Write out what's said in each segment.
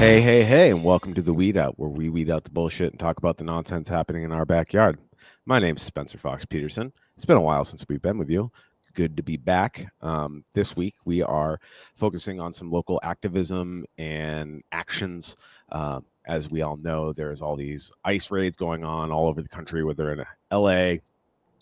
Hey, and welcome to the Weed Out, where we weed out the bullshit and talk about the nonsense happening in our backyard. My name's Spencer Fox Peterson. It's been a while since we've been with you. Good to be back. This week, we are focusing on some local activism and actions. As we all know, there's all these ICE raids going on all over the country, whether in LA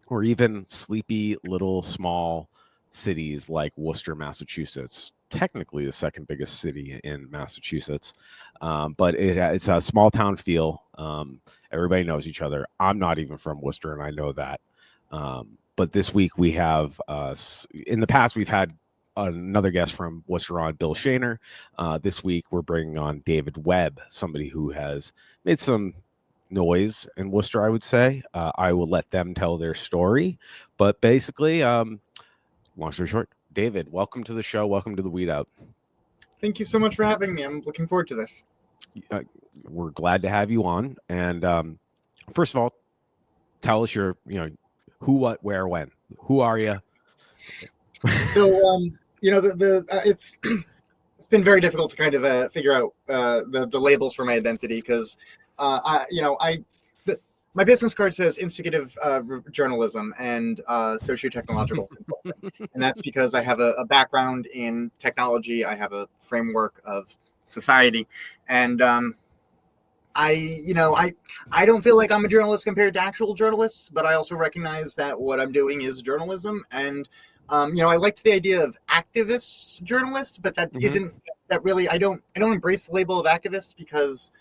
or even sleepy little small cities like Worcester, Massachusetts. Technically the second biggest city in Massachusetts, but it's a small town feel. Everybody knows each other. I'm not even from Worcester, and I know that. But this week we have, in the past, we've had another guest from Worcester on, Bill Shaner. This week we're bringing on David Webb, somebody who has made some noise in Worcester, I would say. I will let them tell their story. But basically, long story short, David, welcome to the show. Welcome to the Weed Out. Thank you so much for having me. I'm looking forward to this. We're glad to have you on. And first of all, tell us your, who, what, where, when. Who are you? So, it's been very difficult to kind of figure out the labels for my identity because, my business card says instigative journalism and socio-technological consulting. And that's because I have a background in technology. I have a framework of society. And I don't feel like I'm a journalist compared to actual journalists, but I also recognize that what I'm doing is journalism. And, I liked the idea of activist journalist, but that isn't that really, I don't embrace the label of activist because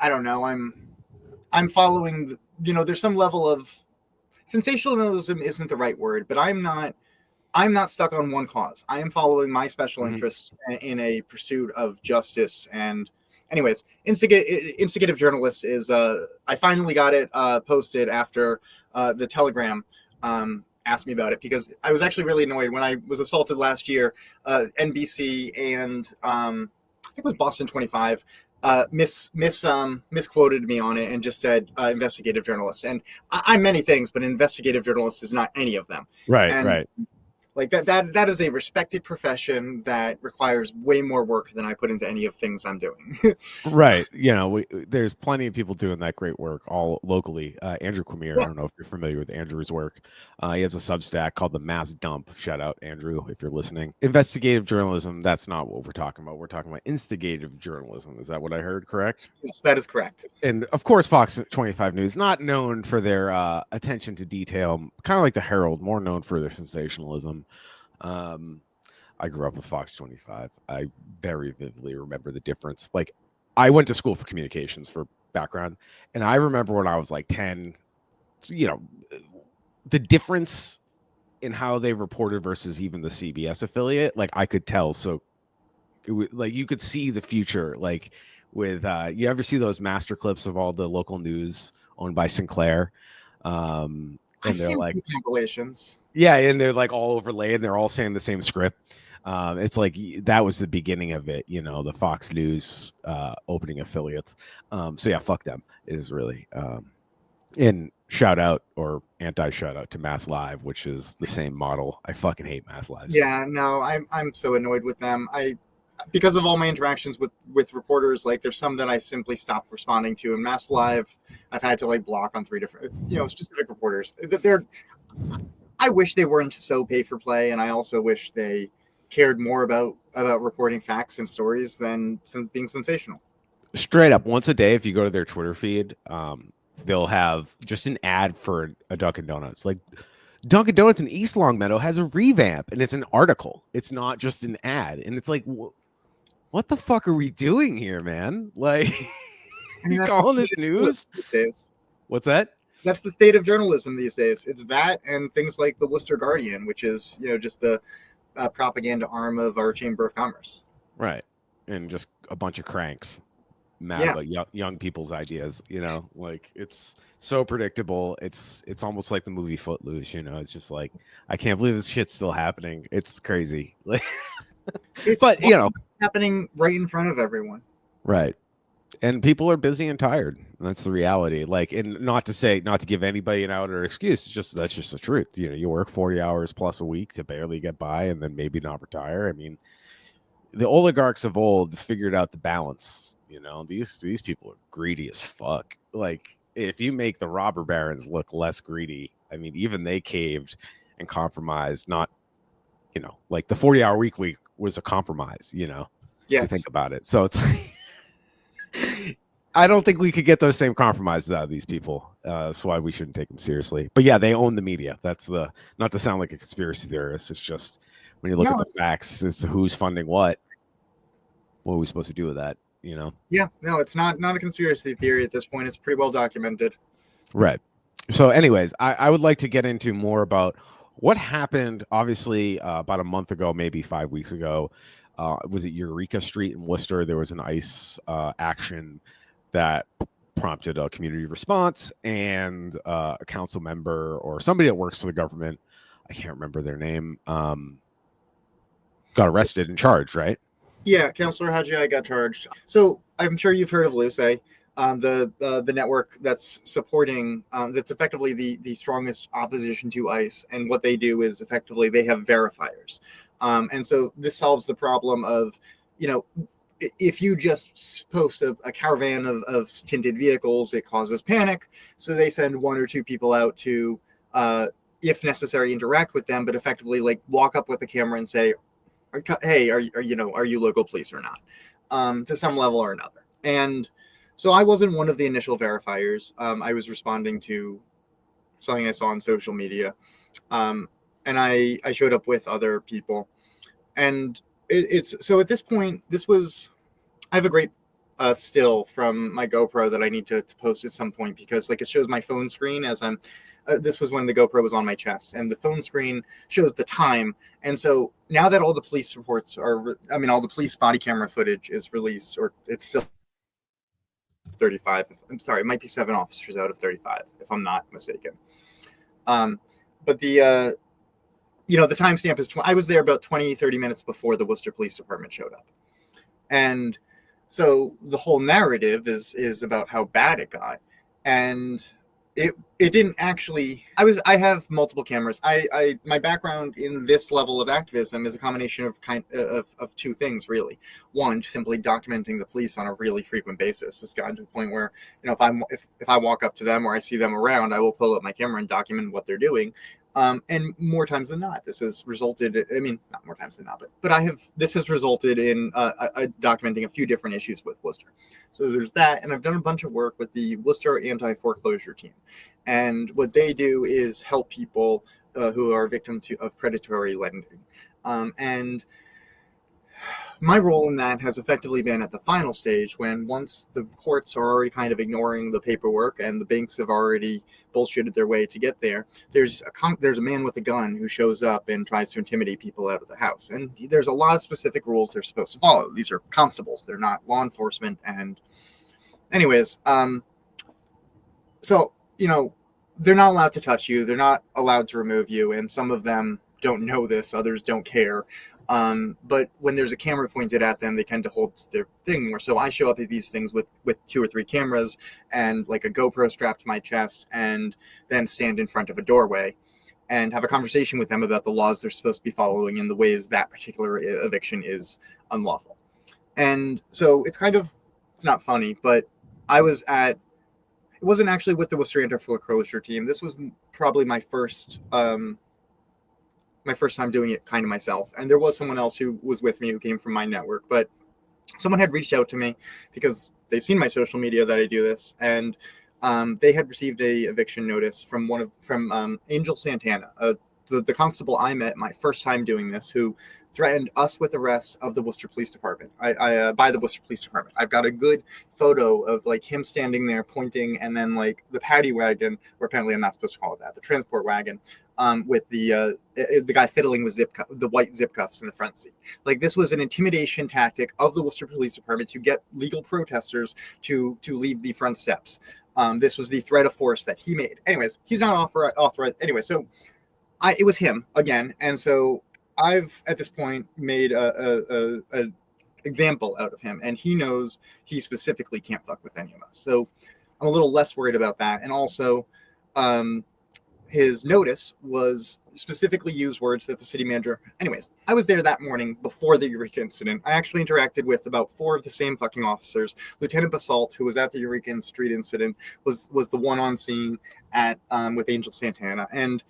I don't know, I'm following, there's some level of sensationalism isn't the right word, but I'm not stuck on one cause. I am following my special interests in a pursuit of justice. And anyways, instigative journalist is, I finally got it posted after the Telegram asked me about it because I was actually really annoyed when I was assaulted last year. NBC and I think it was Boston 25 misquoted me on it and just said investigative journalist. And I'm many things, but investigative journalist is not any of them. Right. Like that is a respected profession that requires way more work than I put into any of things I'm doing. Right. There's plenty of people doing that great work all locally. Andrew Quamir, I don't know if you're familiar with Andrew's work. He has a Substack called The Mass Dump. Shout out, Andrew, if you're listening. Investigative journalism, that's not what we're talking about. We're talking about instigative journalism. Is that what I heard, correct? Yes, that is correct. And, of course, Fox 25 News, not known for their attention to detail, kind of like the Herald, more known for their sensationalism. I grew up with Fox 25. I very vividly remember the difference. Like, I went to school for communications for background, and I remember when I was like 10, the difference in how they reported versus even the CBS affiliate. Like, I could tell. So, like, you could see the future. Like, with you ever see those master clips of all the local news owned by Sinclair? And they're like compilations. Yeah, and they're like all overlaid, and they're all saying the same script. It's like that was the beginning of it, the Fox News opening affiliates. So yeah, fuck them is really. And shout out or anti shout out to Mass Live, which is the same model. I fucking hate Mass Live. Yeah, no, I'm so annoyed with them. Because of all my interactions with reporters, like there's some that I simply stopped responding to. And Mass Live, I've had to like block on 3 different, specific reporters. I wish they weren't so pay for play, and I also wish they cared more about reporting facts and stories than being sensational. Straight up, once a day, if you go to their Twitter feed, they'll have just an ad for a Dunkin' Donuts. Like, Dunkin' Donuts in East Longmeadow has a revamp, and it's an article. It's not just an ad. And it's like, what the fuck are we doing here, man? Like, you calling this news? What's that? That's the state of journalism these days. It's that and things like the Worcester Guardian, which is, just the propaganda arm of our Chamber of Commerce. Right. And just a bunch of cranks mad about young people's ideas, like it's so predictable. It's almost like the movie Footloose, it's just like, I can't believe this shit's still happening. It's crazy. Like, but happening right in front of everyone. Right. And people are busy and tired. And that's the reality. Like, and not to give anybody an out or excuse. That's just the truth. You work 40 hours plus a week to barely get by and then maybe not retire. I mean, the oligarchs of old figured out the balance. You know, these people are greedy as fuck. Like, if you make the robber barons look less greedy, I mean, even they caved and compromised. Not, you know, like the 40-hour week was a compromise. You know, if you think Yes. about it. So it's like, I don't think we could get those same compromises out of these people. That's why we shouldn't take them seriously. But yeah, they own the media. That's the, not to sound like a conspiracy theorist. It's just when you look No, at the facts, it's who's funding what. What are we supposed to do with that? You know? yeah, no, it's not a conspiracy theory at this point. It's pretty well documented. Right. So, anyways, I would like to get into more about what happened. Obviously, about a month ago, maybe 5 weeks ago, was it Eureka Street in Worcester? There was an ICE action that prompted a community response, and a council member or somebody that works for the government, I can't remember their name, got arrested and charged, right? Yeah, Counselor Haji got charged. So I'm sure you've heard of Luce, the network that's supporting, that's effectively the strongest opposition to ICE. And what they do is effectively they have verifiers. And so this solves the problem of, you know, if you just post a caravan of tinted vehicles, it causes panic. So they send one or two people out to, if necessary, interact with them, but effectively like walk up with the camera and say, hey, are you local police or not, to some level or another. And so I wasn't one of the initial verifiers. I was responding to something I saw on social media, and I showed up with other people. And it's so at this point, I have a great still from my GoPro that I need to post at some point, because like it shows my phone screen as I'm. This was when the GoPro was on my chest, and the phone screen shows the time. And so now that all the police reports are, all the police body camera footage is released, or it's still 35. I'm sorry, it might be 7 officers out of 35, if I'm not mistaken. But the timestamp is, I was there about 20, 30 minutes before the Worcester Police Department showed up. And so the whole narrative is about how bad it got. And it didn't actually. I have multiple cameras. My background in this level of activism is a combination of two things, really. One, simply documenting the police on a really frequent basis. It's gotten to a point where, if I walk up to them or I see them around, I will pull up my camera and document what they're doing. And more times than not, this has resulted. Not more times than not, but this has resulted in documenting a few different issues with Worcester. So there's that, and I've done a bunch of work with the Worcester anti-foreclosure team, and what they do is help people who are victim of predatory lending, and my role in that has effectively been at the final stage, when once the courts are already kind of ignoring the paperwork and the banks have already bullshitted their way to get there, there's a man with a gun who shows up and tries to intimidate people out of the house. And there's a lot of specific rules they're supposed to follow. These are constables. They're not law enforcement. And anyways, so, they're not allowed to touch you. They're not allowed to remove you. And some of them don't know this. Others don't care. But when there's a camera pointed at them, they tend to hold their thing more. So I show up at these things with 2 or 3 cameras and like a GoPro strapped to my chest, and then stand in front of a doorway and have a conversation with them about the laws they're supposed to be following and the ways that particular eviction is unlawful. And so it's not funny, but it wasn't actually with the Worcester anti-foreclosure team. This was probably my first time doing it kind of myself. And there was someone else who was with me who came from my network, but someone had reached out to me because they've seen my social media that I do this. And they had received a eviction notice from Angel Santana, the constable I met my first time doing this, who threatened us with arrest of the Worcester Police Department. By the Worcester Police Department. I've got a good photo of like him standing there pointing, and then like the paddy wagon, or apparently I'm not supposed to call it that, the transport wagon, with the guy fiddling with the white zip cuffs in the front seat. Like, this was an intimidation tactic of the Worcester Police Department to get legal protesters to leave the front steps. This was the threat of force that he made. Anyways, he's not authorized. Anyway, so it was him again, and so I've at this point made a example out of him, and he knows he specifically can't fuck with any of us. So I'm a little less worried about that. And also, his notice was specifically use words that the city manager. Anyways, I was there that morning before the Eureka incident. I actually interacted with about 4 of the same fucking officers. Lieutenant Basalt, who was at the Eureka Street incident, was the one on scene at with Angel Santana. And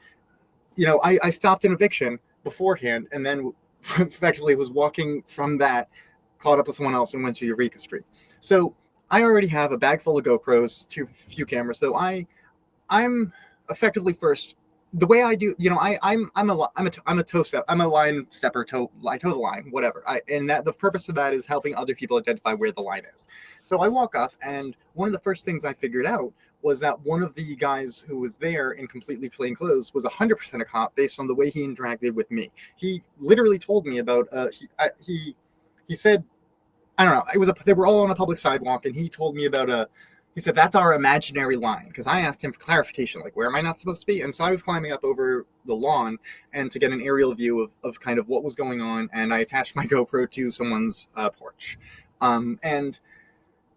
I stopped an eviction beforehand, and then effectively was walking from that, caught up with someone else, and went to Eureka Street. So I already have a bag full of GoPros, a few cameras. So I'm effectively first. The way I do, I'm a toe step. I'm a line stepper. I toe the line, whatever. And that the purpose of that is helping other people identify where the line is. So I walk up, and one of the first things I figured out was that one of the guys who was there in completely plain clothes was 100% a cop based on the way he interacted with me. He literally told me about. He said, I don't know. They were all on a public sidewalk, and he told me about He said, that's our imaginary line. Because I asked him for clarification, like, where am I not supposed to be? And so I was climbing up over the lawn and to get an aerial view of kind of what was going on. And I attached my GoPro to someone's porch. And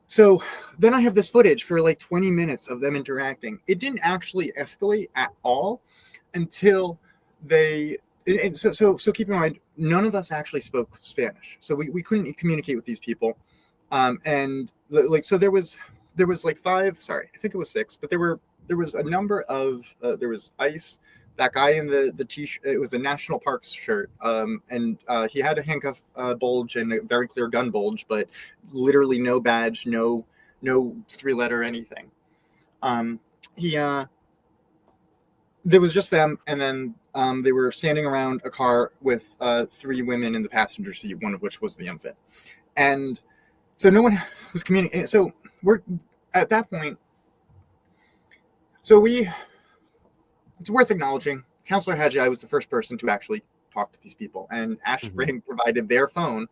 so then I have this footage for like 20 minutes of them interacting. It didn't actually escalate at all until they... And so keep in mind, none of us actually spoke Spanish. So we couldn't communicate with these people. And like, so there was like 5, sorry, I think it was 6, but there was a number of, there was Ice, that guy in the t-shirt, it was a National Parks shirt. And he had a handcuff bulge and a very clear gun bulge, but literally no badge, no 3-letter anything. There was just them. And then they were standing around a car with 3 women in the passenger seat, one of which was the infant. And so no one was communicating. So we're at that point. So it's worth acknowledging, Counselor Hagi was the first person to actually talk to these people, and Ash Spring provided their phone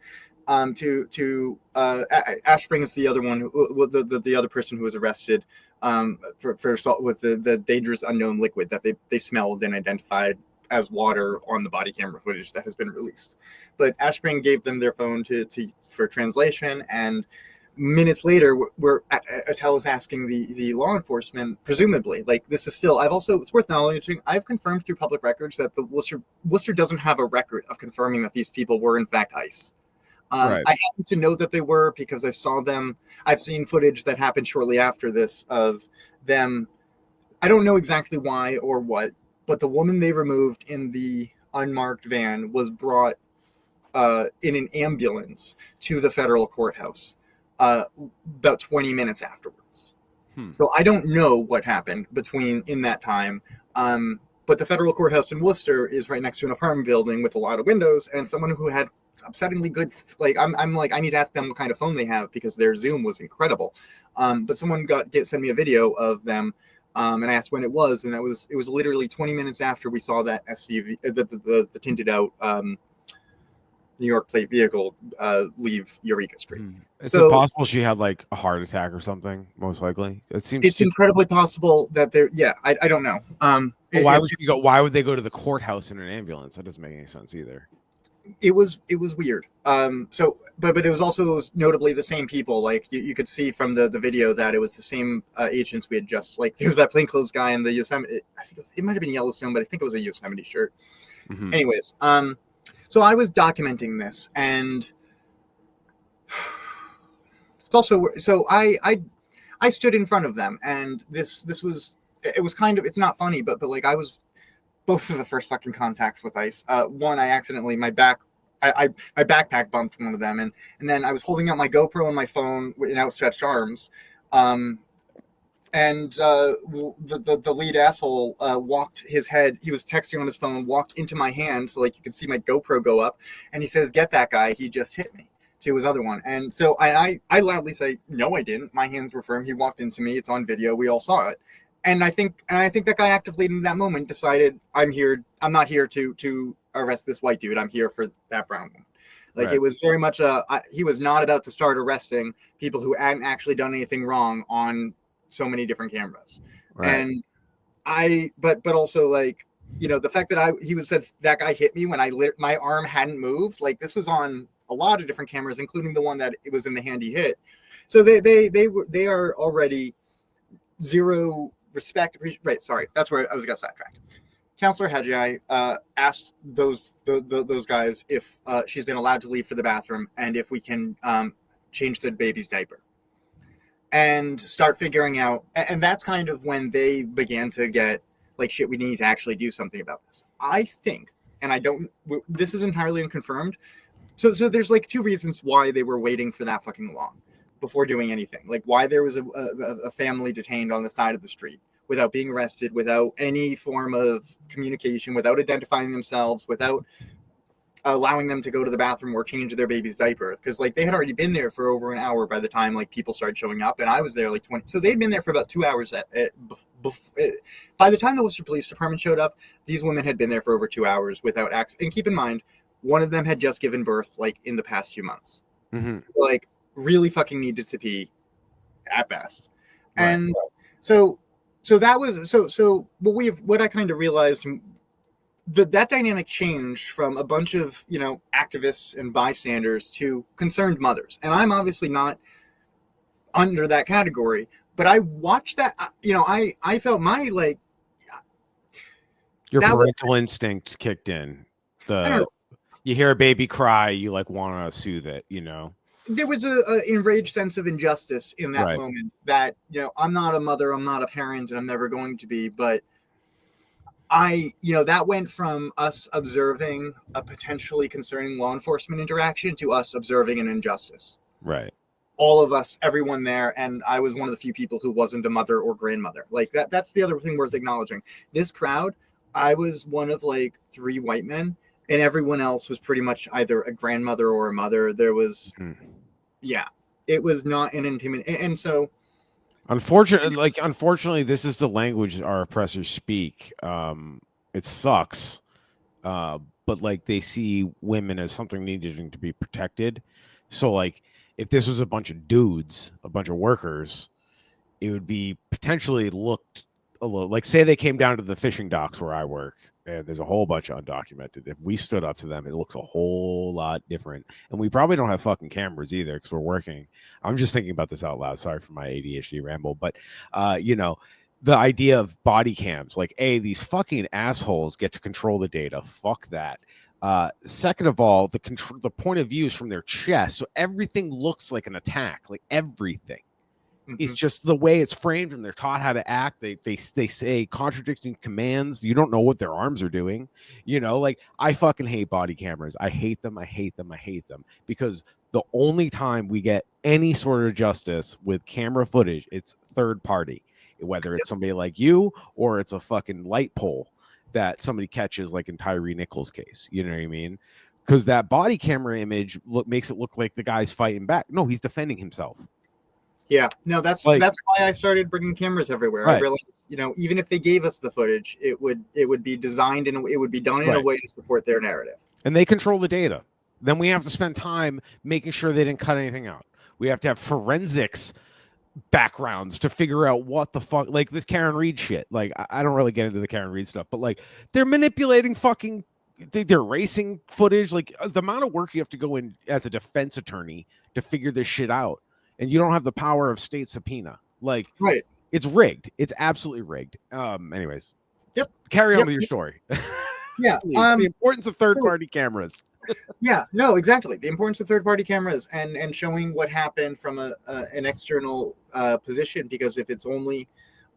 to Ash Spring is the other one, the other person who was arrested for assault with the dangerous unknown liquid that they smelled and identified as water on the body camera footage that has been released. But Ash Spring gave them their phone for translation, and minutes later, Attell is asking the law enforcement, presumably, like, this is still, it's worth acknowledging, I've confirmed through public records that the Worcester doesn't have a record of confirming that these people were in fact ICE. Right. I happen to know that they were because I saw them. I've seen footage that happened shortly after this of them. I don't know exactly why or what, but the woman they removed in the unmarked van was brought in an ambulance to the federal courthouse about 20 minutes afterwards. So I don't know what happened in that time. But the federal courthouse in Worcester is right next to an apartment building with a lot of windows, and someone who had upsettingly good, like, I'm like, I need to ask them what kind of phone they have because their Zoom was incredible. But someone sent me a video of them, and I asked when it was, and it was literally 20 minutes after we saw that SUV, the tinted out New York plate vehicle leave Eureka Street. Is it possible she had like a heart attack or something? Most likely, it's incredibly possible that there. Yeah, I don't know. Why would she go? Why would they go to the courthouse in an ambulance? That doesn't make any sense either. It was weird. But it was also notably the same people. Like you could see from the video that it was the same agents we had just, like, there was that plainclothes guy in the Yosemite. I think it might have been Yellowstone, but I think it was a Yosemite shirt. Anyways, so I was documenting this, and it's also, so I stood in front of them, and this was, it was kind of, it's not funny, but like, I was both of the first fucking contacts with ICE. One, I accidentally, my backpack bumped one of them, and then I was holding out my GoPro and my phone in outstretched arms, and the lead asshole walked his head. He was texting on his phone, walked into my hand, so like you could see my GoPro go up, and he says, "Get that guy, he just hit me," to his other one. And so I loudly say, "No, I didn't. My hands were firm. He walked into me. It's on video. We all saw it." And I think that guy actively in that moment decided, I'm not here to arrest this white dude. I'm here for that brown one. Like, right. It was very much he was not about to start arresting people who hadn't actually done anything wrong on so many different cameras. Right. And but also, like, the fact that he said that guy hit me when my arm hadn't moved, like, this was on a lot of different cameras, including the one that it was in the hand he hit. So they are already zero respect. Right. Sorry. That's where I got sidetracked. Counselor Hajai asked those guys if she's been allowed to leave for the bathroom and if we can change the baby's diaper and start figuring out. And that's kind of when they began to get like, shit, we need to actually do something about this. I think, and I don't, this is entirely unconfirmed. So there's like two reasons why they were waiting for that fucking long before doing anything. Like why there was a family detained on the side of the street without being arrested, without any form of communication, without identifying themselves, without allowing them to go to the bathroom or change their baby's diaper. Because like they had already been there for over an hour by the time like people started showing up, and I was there like 20. So they'd been there for about 2 hours. By the time the Worcester Police Department showed up, these women had been there for over 2 hours without access. And keep in mind, one of them had just given birth like in the past few months. Mm-hmm. Like really fucking needed to pee at best. Right. And so that was what I kind of realized that dynamic changed from a bunch of, you know, activists and bystanders to concerned mothers. And I'm obviously not under that category, but I watched that, you know, I felt my like your parental instinct kicked in. I don't know. You hear a baby cry, you like want to soothe it, you know. There was a enraged sense of injustice in that moment that, you know, I'm not a mother, I'm not a parent, and I'm never going to be, but you know, that went from us observing a potentially concerning law enforcement interaction to us observing an injustice. Right. All of us, everyone there, and I was one of the few people who wasn't a mother or grandmother. Like that's the other thing worth acknowledging. This crowd, I was one of like 3 white men, and everyone else was pretty much either a grandmother or a mother. There was, it was not an intimidating. And so, unfortunately, this is the language our oppressors speak. It sucks, but like they see women as something needing to be protected. So like, if this was a bunch of dudes, a bunch of workers, it would be potentially looked a little like, say they came down to the fishing docks where I work, and there's a whole bunch of undocumented. If we stood up to them, it looks a whole lot different. And we probably don't have fucking cameras either because we're working. I'm just thinking about this out loud. Sorry for my ADHD ramble, but you know, the idea of body cams, like, these fucking assholes get to control the data. Fuck that. Second of all, the point of view is from their chest, so everything looks like an attack, like everything. It's just the way it's framed, and they're taught how to act. They say contradicting commands. You don't know what their arms are doing. You know, like, I fucking hate body cameras. I hate them. I hate them. I hate them because the only time we get any sort of justice with camera footage, it's third party, whether it's somebody like you or it's a fucking light pole that somebody catches, like in Tyree Nichols' case. You know what I mean? Because that body camera image makes it look like the guy's fighting back. No, he's defending himself. Yeah, no, that's why I started bringing cameras everywhere. Right. I realized, you know, even if they gave us the footage, it would be designed and it would be done in a way to support their narrative. And they control the data. Then we have to spend time making sure they didn't cut anything out. We have to have forensics backgrounds to figure out what the fuck, like this Karen Reed shit. Like, I don't really get into the Karen Reed stuff, but like, they're manipulating fucking, they're racing footage. Like, the amount of work you have to go in as a defense attorney to figure this shit out. And you don't have the power of state subpoena. Like, it's rigged. It's absolutely rigged. Anyways. Carry on with your story. Yeah. The importance of third-party cameras. Yeah, no, exactly. The importance of third-party cameras and showing what happened from an external position, because if it's only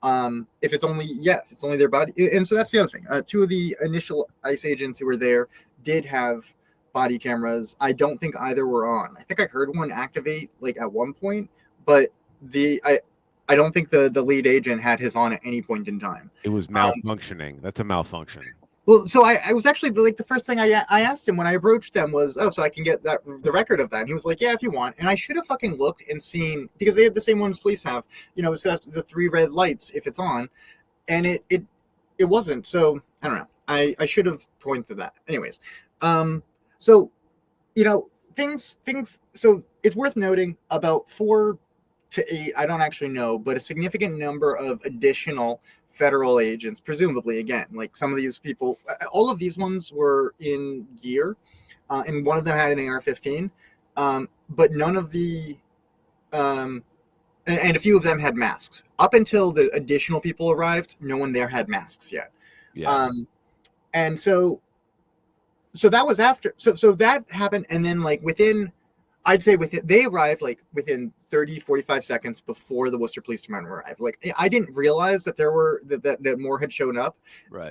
their body. And so that's the other thing. 2 of the initial ICE agents who were there did have body cameras. I don't think either were on. I think I heard one activate like at one point, but I don't think the lead agent had his on at any point in time. It was malfunctioning. That's a malfunction. Well, so I was actually like, the first thing I asked him when I approached them was, so I can get the record of that. And he was like, yeah, if you want. And I should have fucking looked and seen, because they have the same ones police have, you know, it says the 3 red lights if it's on, and it wasn't. So I don't know. I should have pointed to that. Anyways, so, you know, things. So it's worth noting about 4 to 8, I don't actually know, but a significant number of additional federal agents, presumably, again, like some of these people, all of these ones were in gear, and one of them had an AR-15, but none of the, and a few of them had masks. Up until the additional people arrived, no one there had masks yet. Yeah. And so that was after. So that happened, and then like I'd say they arrived like within 30, 45 seconds before the Worcester Police Department arrived. Like I didn't realize that that more had shown up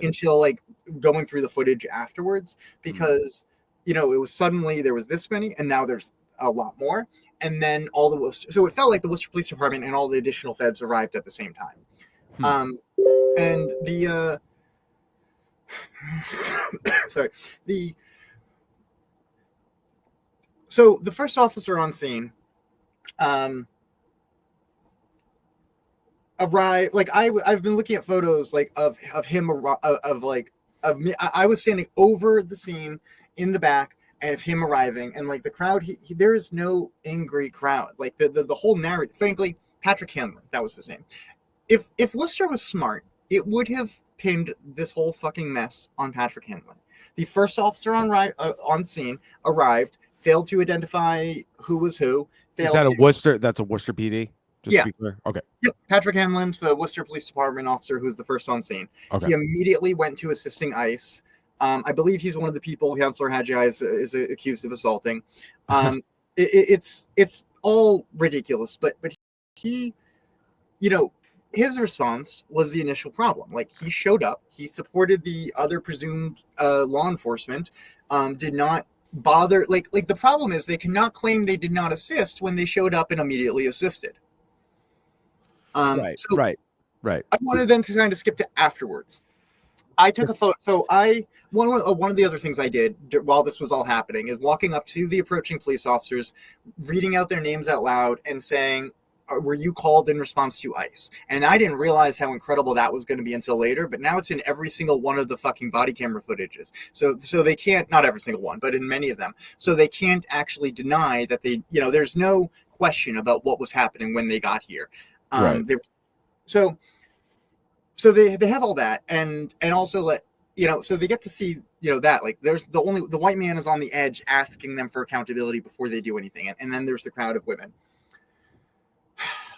until like going through the footage afterwards, because it was suddenly there was this many, and now there's a lot more, and then all the Worcester. So it felt like the Worcester Police Department and all the additional feds arrived at the same time. And the sorry, so the first officer on scene arrived. Like I've been looking at photos like of him of me. I was standing over the scene in the back, and of him arriving, and like the crowd, there is no angry crowd. Like the whole narrative, frankly, Patrick Hanlon, that was his name. If Worcester was smart, it would have pinned this whole fucking mess on Patrick Hanlon. The first officer on scene arrived, failed to identify who was who. Is that a Worcester? That's a Worcester PD? Just to be clear. Okay. Yep. Patrick Hanlon's the Worcester Police Department officer who was the first on scene. Okay. He immediately went to assisting ICE. I believe he's one of the people Councillor Hadji is accused of assaulting. It's all ridiculous, but he, his response was the initial problem. Like he showed up, he supported the other presumed law enforcement, did not bother. Like the problem is they cannot claim they did not assist when they showed up and immediately assisted. Right. I wanted them to kind of skip to afterwards. I took a photo. So one of the other things I did while this was all happening is walking up to the approaching police officers, reading out their names out loud and saying, were you called in response to ICE? And I didn't realize how incredible that was going to be until later, but now it's in every single one of the fucking body camera footages. So they can't, not every single one, but in many of them. So they can't actually deny that they, there's no question about what was happening when they got here. So they have all that, and also so they get to see, that like there's the white man is on the edge asking them for accountability before they do anything. And then there's the crowd of women.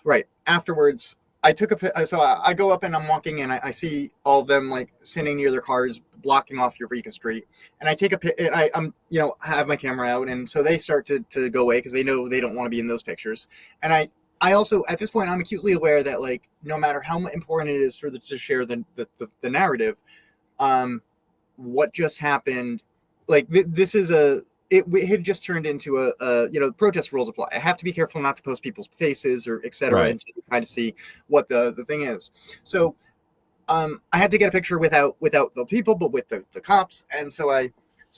Right. Afterwards, I go up and I'm walking and I see all of them like sitting near their cars, blocking off Eureka Street. And I take a pic. I'm have my camera out, and so they start to go away because they know they don't want to be in those pictures. And I also, at this point, I'm acutely aware that like no matter how important it is to share the narrative, what just happened, like this is it had just turned into a protest rules apply. I have to be careful not to post people's faces or etc. and try to see what the thing is. So I had to get a picture without the people, but with the cops, and so I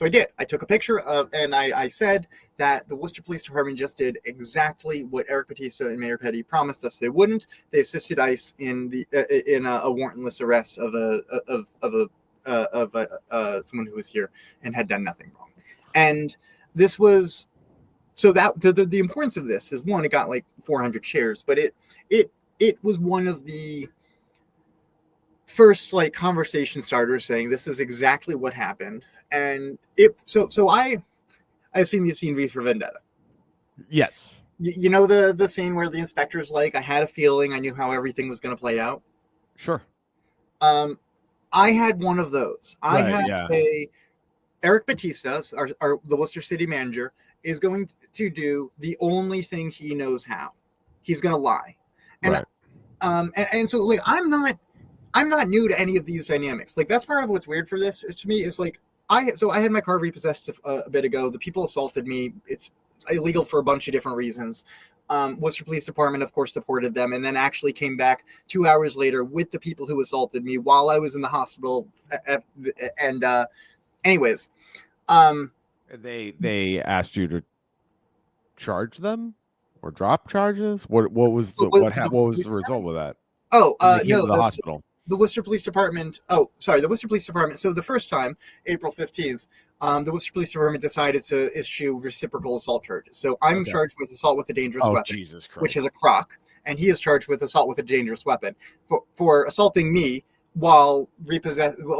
did. I took a picture of, and I said that the Worcester Police Department just did exactly what Eric Batista and Mayor Petty promised us they wouldn't. They assisted ICE in a warrantless arrest of someone who was here and had done nothing wrong. And this was so that the importance of this is, one, it got like 400 shares, but it was one of the first like conversation starters saying this is exactly what happened. And I assume you've seen V for Vendetta. Yes. You know the scene where the inspector's like, I had a feeling, I knew how everything was going to play out. Sure. I had one of those. Eric Batista, the Worcester city manager, is going to do the only thing he knows how. He's going to lie. And and so like I'm not new to any of these dynamics. Like that's part of what's weird for this is, to me, is like I had my car repossessed a bit ago. The people assaulted me. It's illegal for a bunch of different reasons. Worcester Police Department, of course, supported them, and then actually came back 2 hours later with the people who assaulted me while I was in the hospital. And anyways, they asked you to charge them or drop charges. What was the result of that? No, the hospital. The Worcester Police Department. Oh, sorry, the Worcester Police Department. So the first time, April 15th, the Worcester Police Department decided to issue reciprocal assault charges. So I'm charged with assault with a dangerous weapon, Jesus Christ, which is a crock, and he is charged with assault with a dangerous weapon for assaulting me while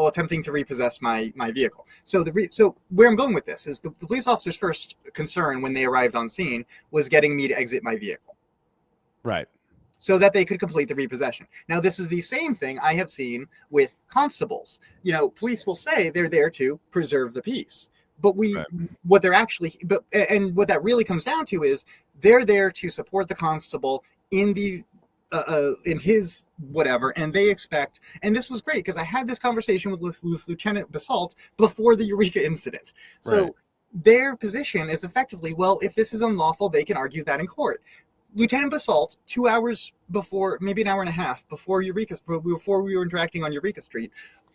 attempting to repossess my vehicle. So so where I'm going with this is the police officer's first concern when they arrived on scene was getting me to exit my vehicle. Right. so that they could complete the repossession. Now, this is the same thing I have seen with constables. Police will say they're there to preserve the peace, but Right. what they're actually, and what that really comes down to is they're there to support the constable in in his whatever, and they expect. And this was great because I had this conversation with Lieutenant Basalt before the Eureka incident. So. Right. Their position is effectively, well, if this is unlawful, they can argue that in court. Lieutenant Basalt, 2 hours before, maybe an hour and a half before before we were interacting on Eureka Street,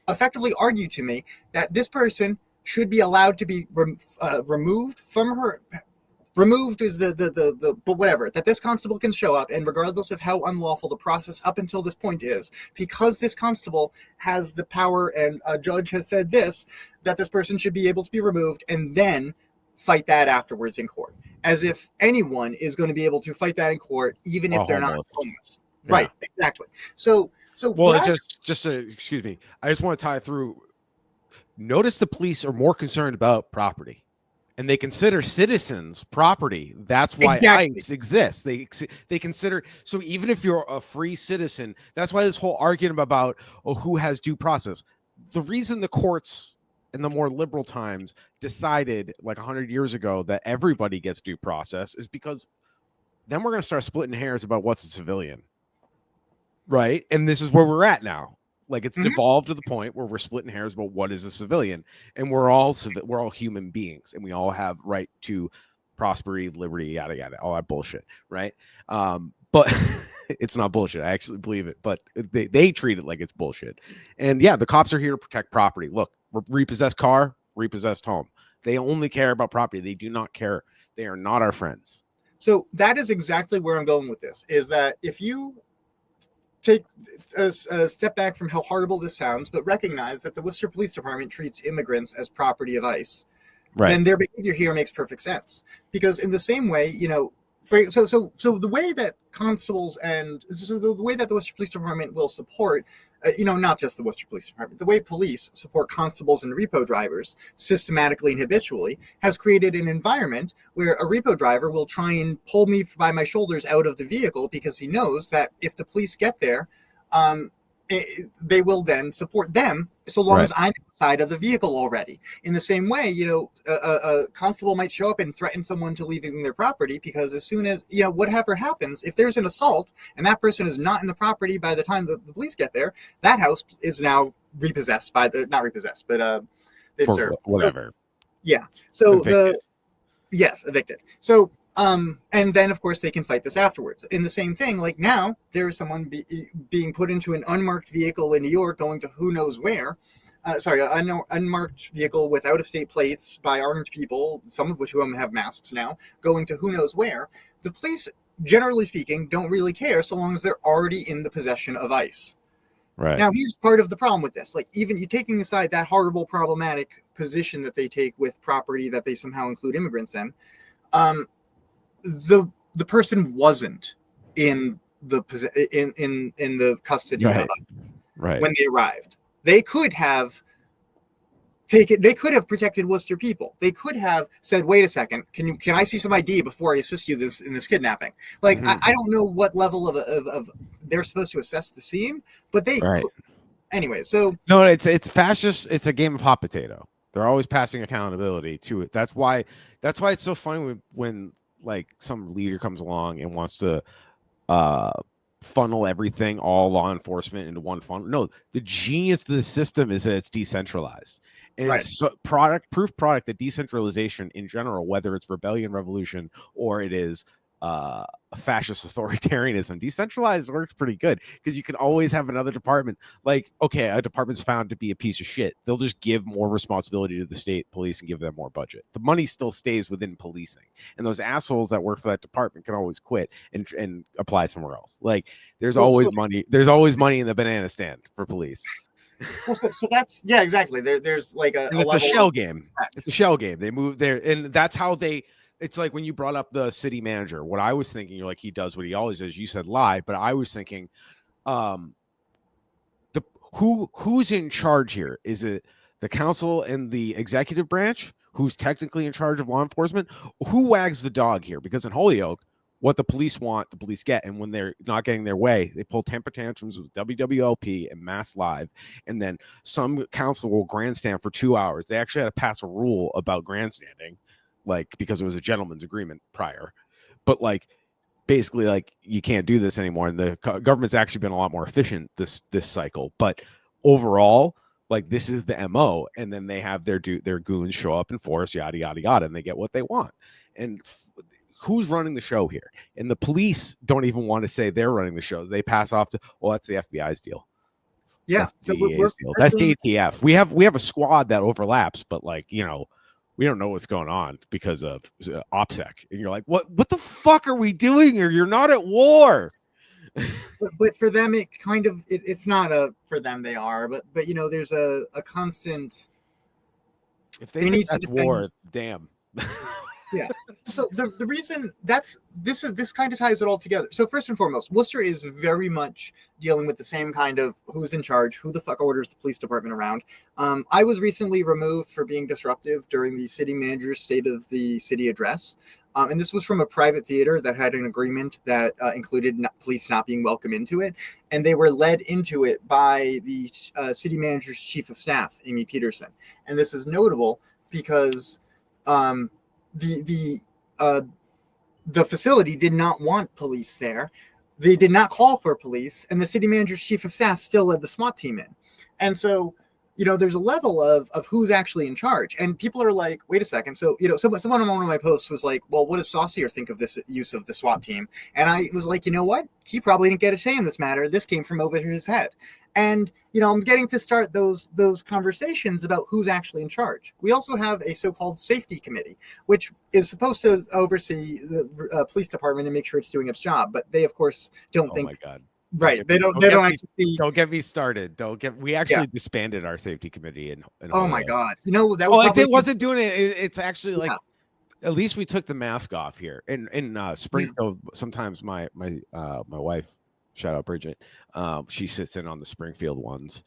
effectively argued to me that this person should be allowed to be removed from her. Removed is but whatever, that this constable can show up, and regardless of how unlawful the process up until this point is, because this constable has the power and a judge has said this, that this person should be able to be removed and then fight that afterwards in court. As if anyone is going to be able to fight that in court, even if they're not homeless. Yeah. Right, exactly. So well, excuse me. I just want to tie through. Notice the police are more concerned about property. And they consider citizens property. That's why ICE exists. They consider, so even if you're a free citizen, that's why this whole argument about who has due process. The reason the courts in the more liberal times decided like 100 years ago that everybody gets due process is because then we're going to start splitting hairs about what's a civilian, right? And this is where we're at now. Like it's devolved to the point where we're splitting hairs about what is a civilian, and we're all human beings, and we all have right to prosperity, liberty, yada yada, all that bullshit, right? But it's not bullshit. I actually believe it, but they treat it like it's bullshit. And yeah, the cops are here to protect property. Look, repossessed car, repossessed home. They only care about property. They do not care. They are not our friends. So that is exactly where I'm going with this. Is that if you take a step back from how horrible this sounds, but recognize that the Worcester Police Department treats immigrants as property of ICE, right, then their behavior here makes perfect sense. Because in the same way, so the way that constables and the way that the Worcester Police Department will support, not just the Worcester Police Department, the way police support constables and repo drivers systematically and habitually has created an environment where a repo driver will try and pull me by my shoulders out of the vehicle because he knows that if the police get there, they will then support them so long as I'm inside of the vehicle already. In the same way, a constable might show up and threaten someone to leaving their property because as soon as, whatever happens, if there's an assault and that person is not in the property by the time the police get there, that house is now repossessed not repossessed, but they've served. Whatever. Yeah. So evicted. Evicted. So, and then of course they can fight this afterwards. In the same thing, like now there is someone being put into an unmarked vehicle in New York going to who knows where. Unmarked vehicle with out-of-state plates by armed people, some of which have masks now, going to who knows where. The police, generally speaking, don't really care so long as they're already in the possession of ICE. Right. Now, here's part of the problem with this. Like, even you taking aside that horrible, problematic position that they take with property that they somehow include immigrants in, the person wasn't in the in the custody of ICE when they arrived. They could have protected Worcester people. They could have said, "Wait a second, can I see some ID before I assist you in this kidnapping?" Like, I don't know what level of they're supposed to assess the scene, but they could. Anyway. So no, it's fascist. It's a game of hot potato. They're always passing accountability to it. That's why it's so funny when like some leader comes along and wants to funnel everything, all law enforcement, into one funnel. No, the genius of the system is that it's decentralized. And it's proof product that decentralization in general, whether it's rebellion, revolution, or it is fascist authoritarianism, decentralized works pretty good because you can always have another department. Like, okay, a department's found to be a piece of shit. They'll just give more responsibility to the state police and give them more budget. The money still stays within policing. And those assholes that work for that department can always quit and apply somewhere else. Like, there's always money. There's always money in the banana stand for police. Well, so that's exactly. There's like it's a shell game. It's a shell game. They move there, and that's how they. It's like when you brought up the city manager. What I was thinking, you're like, he does what he always does. You said lie, but I was thinking, who's in charge here? Is it the council and the executive branch, who's technically in charge of law enforcement? Who wags the dog here? Because in Holyoke, what the police want, the police get. And when they're not getting their way, they pull temper tantrums with WWLP and Mass Live. And then some council will grandstand for 2 hours. They actually had to pass a rule about grandstanding, like, because it was a gentleman's agreement prior. But like, basically, like, you can't do this anymore. And the government's actually been a lot more efficient this cycle. But overall, like, this is the MO. And then they have their goons show up in force, yada, yada, yada, and they get what they want. And who's running the show here? And the police don't even want to say they're running the show. They pass off to, well, that's the FBI's deal. Yeah, that's so the DEA's deal. That's ATF. We have a squad that overlaps, but like, you know, we don't know what's going on because of OPSEC. And you're like, what the fuck are we doing here? You're not at war. But for them, it kind of it's not for them. They are, but you know, there's a constant. If they need to defend war, damn. Yeah. So the reason this kind of ties it all together. So first and foremost, Worcester is very much dealing with the same kind of who's in charge, who the fuck orders the police department around. I was recently removed for being disruptive during the city manager's State of the City address. And this was from a private theater that had an agreement that included police not being welcome into it. And they were led into it by the city manager's chief of staff, EP83. And this is notable because the facility did not want police there. They did not call for police. And the city manager's chief of staff still led the SWAT team in. And so, you know, there's a level of who's actually in charge. And people are like, wait a second. So, you know, someone on one of my posts was like, well, what does Saucier think of this use of the SWAT team? And I was like, you know what? He probably didn't get a say in this matter. This came from over his head. And, you know, I'm getting to start those conversations about who's actually in charge. We also have a so-called safety committee, which is supposed to oversee the police department and make sure it's doing its job. But they, of course, don't think. Oh, my God. Right. They don't actually. Don't get me started. We actually disbanded our safety committee. In oh my God. You know, that it wasn't doing it. It's actually like, at least we took the mask off here in Springfield. Sometimes my wife, shout out Bridget, she sits in on the Springfield ones.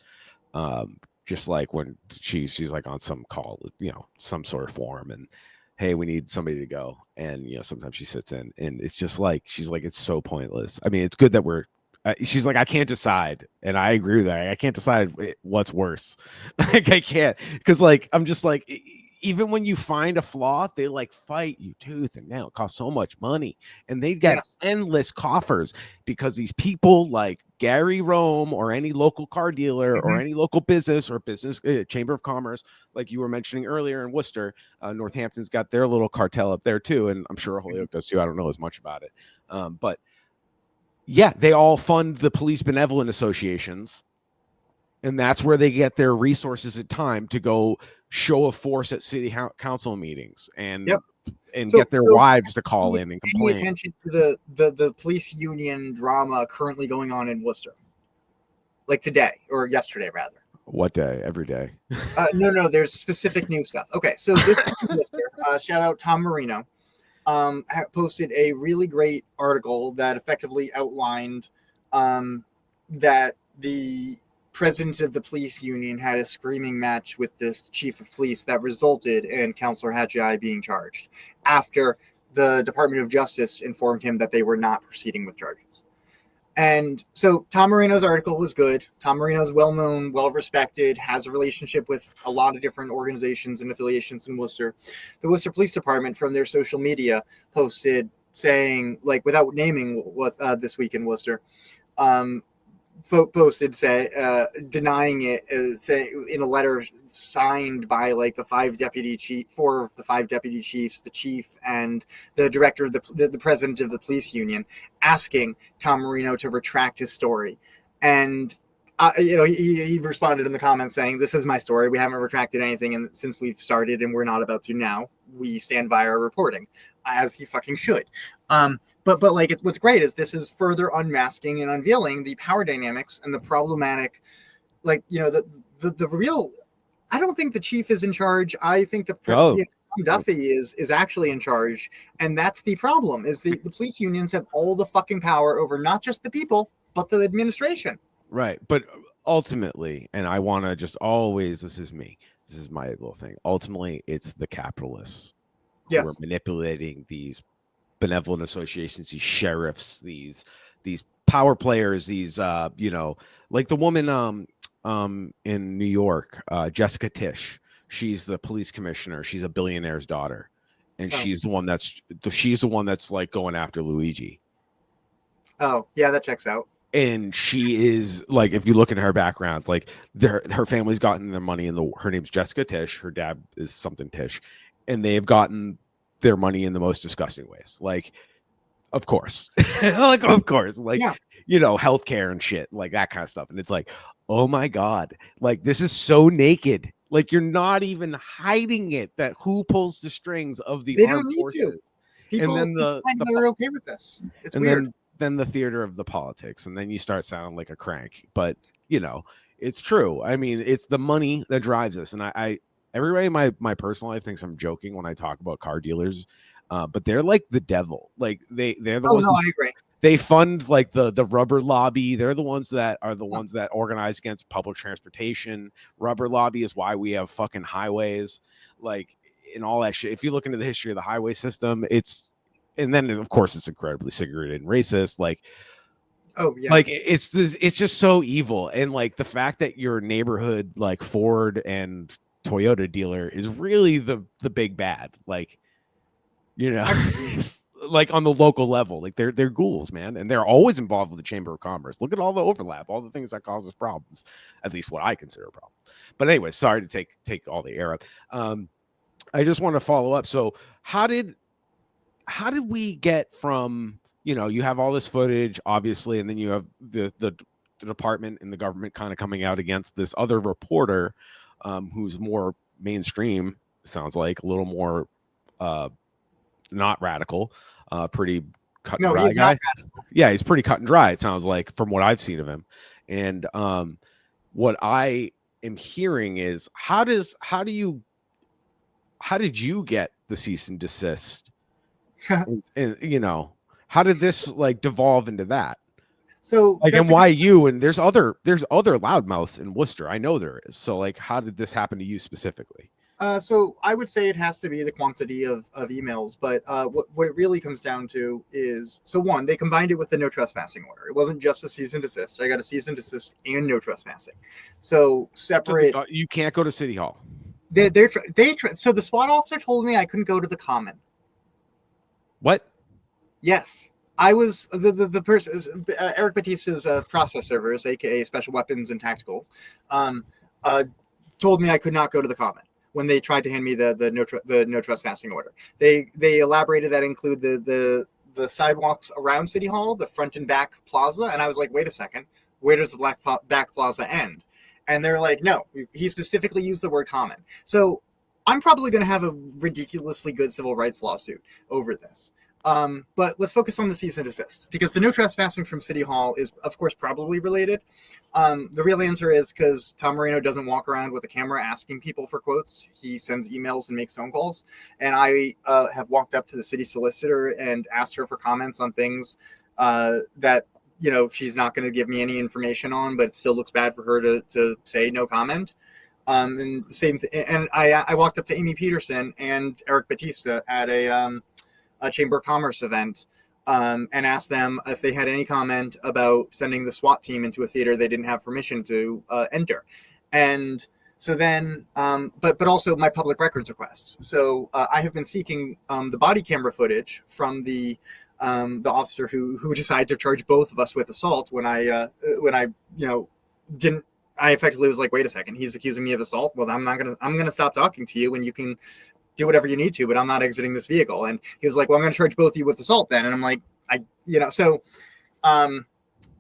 Just like when she's like on some call, you know, some sort of forum, and hey, we need somebody to go. And, you know, sometimes she sits in, and it's just like, she's like, it's so pointless. I mean, it's good that we're, she's like, I can't decide. And I agree with that. I can't decide what's worse. Like, I can't, because like, I'm just like, even when you find a flaw, they like fight you tooth and nail. It costs so much money, and they got endless coffers because these people like Gary Rome or any local car dealer or any local business or business chamber of commerce, like you were mentioning earlier in Worcester, Northampton's got their little cartel up there too, and I'm sure Holyoke does too. I don't know as much about it, but yeah, they all fund the police benevolent associations. And that's where they get their resources at time to go show a force at city council meetings and get their wives to call in and complain. Pay attention to the police union drama currently going on in Worcester, like today or yesterday, rather. What day? Every day? No. There's specific new stuff. Okay, so this Worcester, shout out Tom Marino, posted a really great article that effectively outlined that the president of the police union had a screaming match with the chief of police that resulted in Councillor Hadji being charged after the Department of Justice informed him that they were not proceeding with charges. And so Tom Marino's article was good. Tom Marino's well-known, well-respected, has a relationship with a lot of different organizations and affiliations in Worcester. The Worcester Police Department, from their social media, posted saying, like, without naming what this week in Worcester, posted denying it, saying in a letter signed by like four of the five deputy chiefs, the chief and the director of the president of the police union, asking Tom Marino to retract his story. And you know, he responded in the comments saying, "This is my story. We haven't retracted anything since we've started, and we're not about to now. We stand by our reporting," as he fucking should. But like, what's great is this is further unmasking and unveiling the power dynamics and the problematic, like, you know, the real. I don't think the chief is in charge. I think Tom Duffy is actually in charge, and that's the problem. Is the police unions have all the fucking power over not just the people but the administration. Right. But ultimately, and I want to just always, this is my little thing. Ultimately, it's the capitalists who are manipulating these benevolent associations, these sheriffs, these power players, these like the woman in New York, Jessica Tisch. She's the police commissioner. She's a billionaire's daughter, and Oh. she's the one that's like going after Luigi. Oh, yeah, that checks out. And she is like, if you look at her background, like her family's gotten their money in her name's Jessica Tisch. Her dad is something Tisch, and they have gotten their money in the most disgusting ways. Like, of course, like, of course, like, Yeah. Healthcare and shit, like that kind of stuff. And it's like, oh my God, like this is so naked. Like you're not even hiding it, that who pulls the strings of the They armed don't need forces. to. People, And then are okay with this. It's and weird. then the theater of the politics, and then you start sounding like a crank. But it's true. I mean, it's the money that drives us. And I everybody in my personal life thinks I'm joking when I talk about car dealers, but they're like the devil. Like they're the ones. No, I agree. They fund like the rubber lobby. They're the ones that organize against public transportation. Rubber lobby is why we have fucking highways, like, and all that shit. If you look into the history of the highway system, and then of course it's incredibly segregated and racist. Like, oh yeah, like it's just so evil. And like the fact that your neighborhood like Ford and Toyota dealer is really the big bad, like, like on the local level, like they're ghouls, man, and they're always involved with the Chamber of Commerce. Look at all the overlap, all the things that causes problems, at least what I consider a problem. But anyway, sorry to take all the air up. I just want to follow up. So how did we get from, you have all this footage, obviously, and then you have the department and the government kind of coming out against this other reporter, who's more mainstream, sounds like a little more not radical, pretty cut and dry guy. Yeah, he's pretty cut and dry, it sounds like, from what I've seen of him. And what I am hearing is, how did you get the cease and desist? And how did this like devolve into that? So like, and why you? And there's other loudmouths in Worcester, I know there is. So like, how did this happen to you specifically? So I would say it has to be the quantity of emails, but what it really comes down to is, so one, they combined it with the no trespassing order. It wasn't just a cease and desist. I got a cease and desist and no trespassing. So separate. You can't go to City Hall. So the SWAT officer told me I couldn't go to the Common. What? Yes. I was the person, Eric Batista's process servers, aka Special Weapons and Tactical, told me I could not go to the Common when they tried to hand me the no trespassing order. They elaborated that include the sidewalks around City Hall, the front and back plaza, and I was like, wait a second, where does the back plaza end? And they're like, no, he specifically used the word Common. So I'm probably going to have a ridiculously good civil rights lawsuit over this. But let's focus on the cease and desist, because the no trespassing from City Hall is, of course, probably related. The real answer is because Tom Moreno doesn't walk around with a camera asking people for quotes. He sends emails and makes phone calls. And I have walked up to the city solicitor and asked her for comments on things that, she's not going to give me any information on, but it still looks bad for her to say no comment. And the same and I walked up to Amy Peterson and Eric Batista at a Chamber of Commerce event, and asked them if they had any comment about sending the SWAT team into a theater they didn't have permission to enter. And so then, but also my public records requests. So I have been seeking the body camera footage from the officer who decided to charge both of us with assault when I didn't. I effectively was like, wait a second, he's accusing me of assault. Well, I'm gonna stop talking to you, and you can do whatever you need to, but I'm not exiting this vehicle. And he was like, well, I'm going to charge both of you with assault then. And I'm like,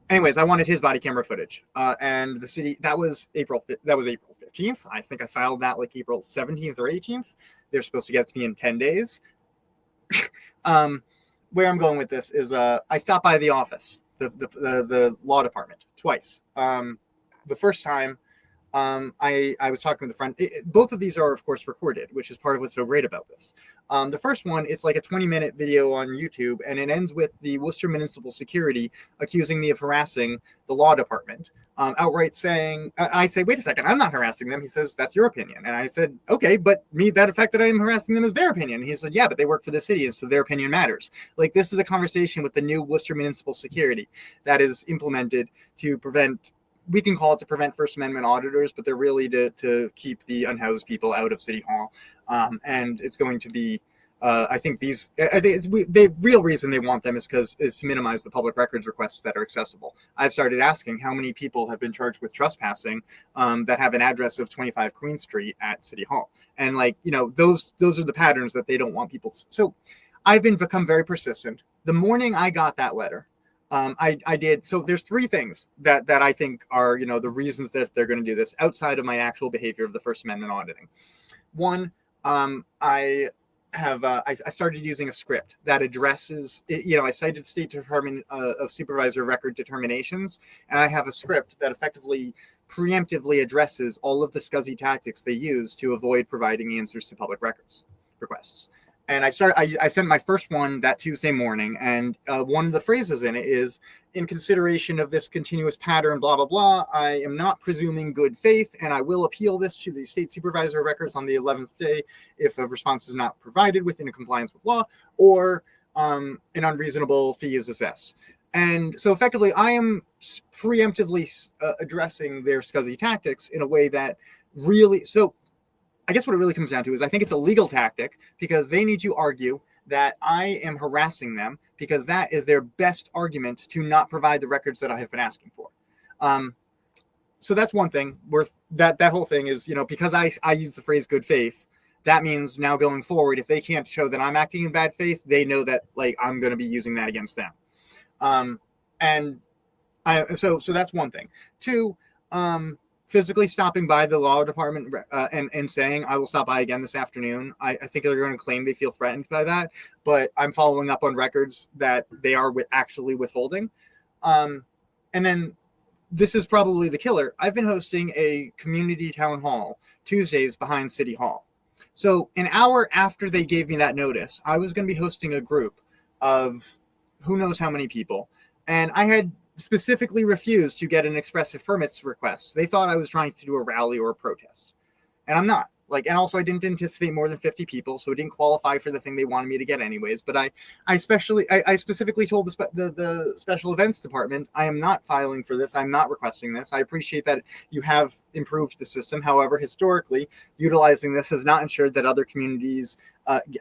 anyways, I wanted his body camera footage. And the city, that was April 15th. I think I filed that like April 17th or 18th. They're supposed to get it to me in 10 days. Where I'm going with this is, I stopped by the office, the law department twice. The first time, I was talking with a friend. Both of these are, of course, recorded, which is part of what's so great about this. The first one, it's like a 20-minute video on YouTube, and it ends with the Worcester Municipal Security accusing me of harassing the law department outright saying, I say, wait a second, I'm not harassing them. He says, that's your opinion. And I said, okay, but that fact that I am harassing them is their opinion. And he said, yeah, but they work for the city, and so their opinion matters. Like, this is a conversation with the new Worcester Municipal Security that is implemented to prevent, we can call it to prevent First Amendment auditors, but they're really to keep the unhoused people out of City Hall. And it's going to be, I think the real reason they want them is to minimize the public records requests that are accessible. I've started asking how many people have been charged with trespassing that have an address of 25 Queen Street at City Hall, and those are the patterns that they don't want people to. So I've become very persistent. The morning I got that letter, I did. So there's three things that I think are the reasons that they're going to do this outside of my actual behavior of the First Amendment auditing. One, I started using a script that addresses, I cited State Department of Supervisor record determinations, and I have a script that effectively preemptively addresses all of the SCSI tactics they use to avoid providing answers to public records requests. And I sent my first one that Tuesday morning, and one of the phrases in it is, in consideration of this continuous pattern, blah, blah, blah, I am not presuming good faith, and I will appeal this to the state supervisor of records on the 11th day if a response is not provided within compliance with law, or an unreasonable fee is assessed. And so effectively, I am preemptively addressing their SCSI tactics in a way that really, so I guess what it really comes down to is I think it's a legal tactic because they need to argue that I am harassing them because that is their best argument to not provide the records that I have been asking for. So that's one thing. That whole thing is, because I use the phrase good faith, that means now going forward, if they can't show that I'm acting in bad faith, they know that I'm going to be using that against them. So that's one thing. Two, physically stopping by the law department and saying, I will stop by again this afternoon. I think they're going to claim they feel threatened by that, but I'm following up on records that they are actually withholding. And then this is probably the killer. I've been hosting a community town hall Tuesdays behind City Hall. So an hour after they gave me that notice, I was going to be hosting a group of who knows how many people. And I had specifically refused to get an expressive permits request. They thought I was trying to do a rally or a protest, and I'm not. And also I didn't anticipate more than 50 people, so it didn't qualify for the thing they wanted me to get anyways. But I specifically told the special events department, I am not filing for this. I'm not requesting this. I appreciate that you have improved the system. However, historically, utilizing this has not ensured that other communities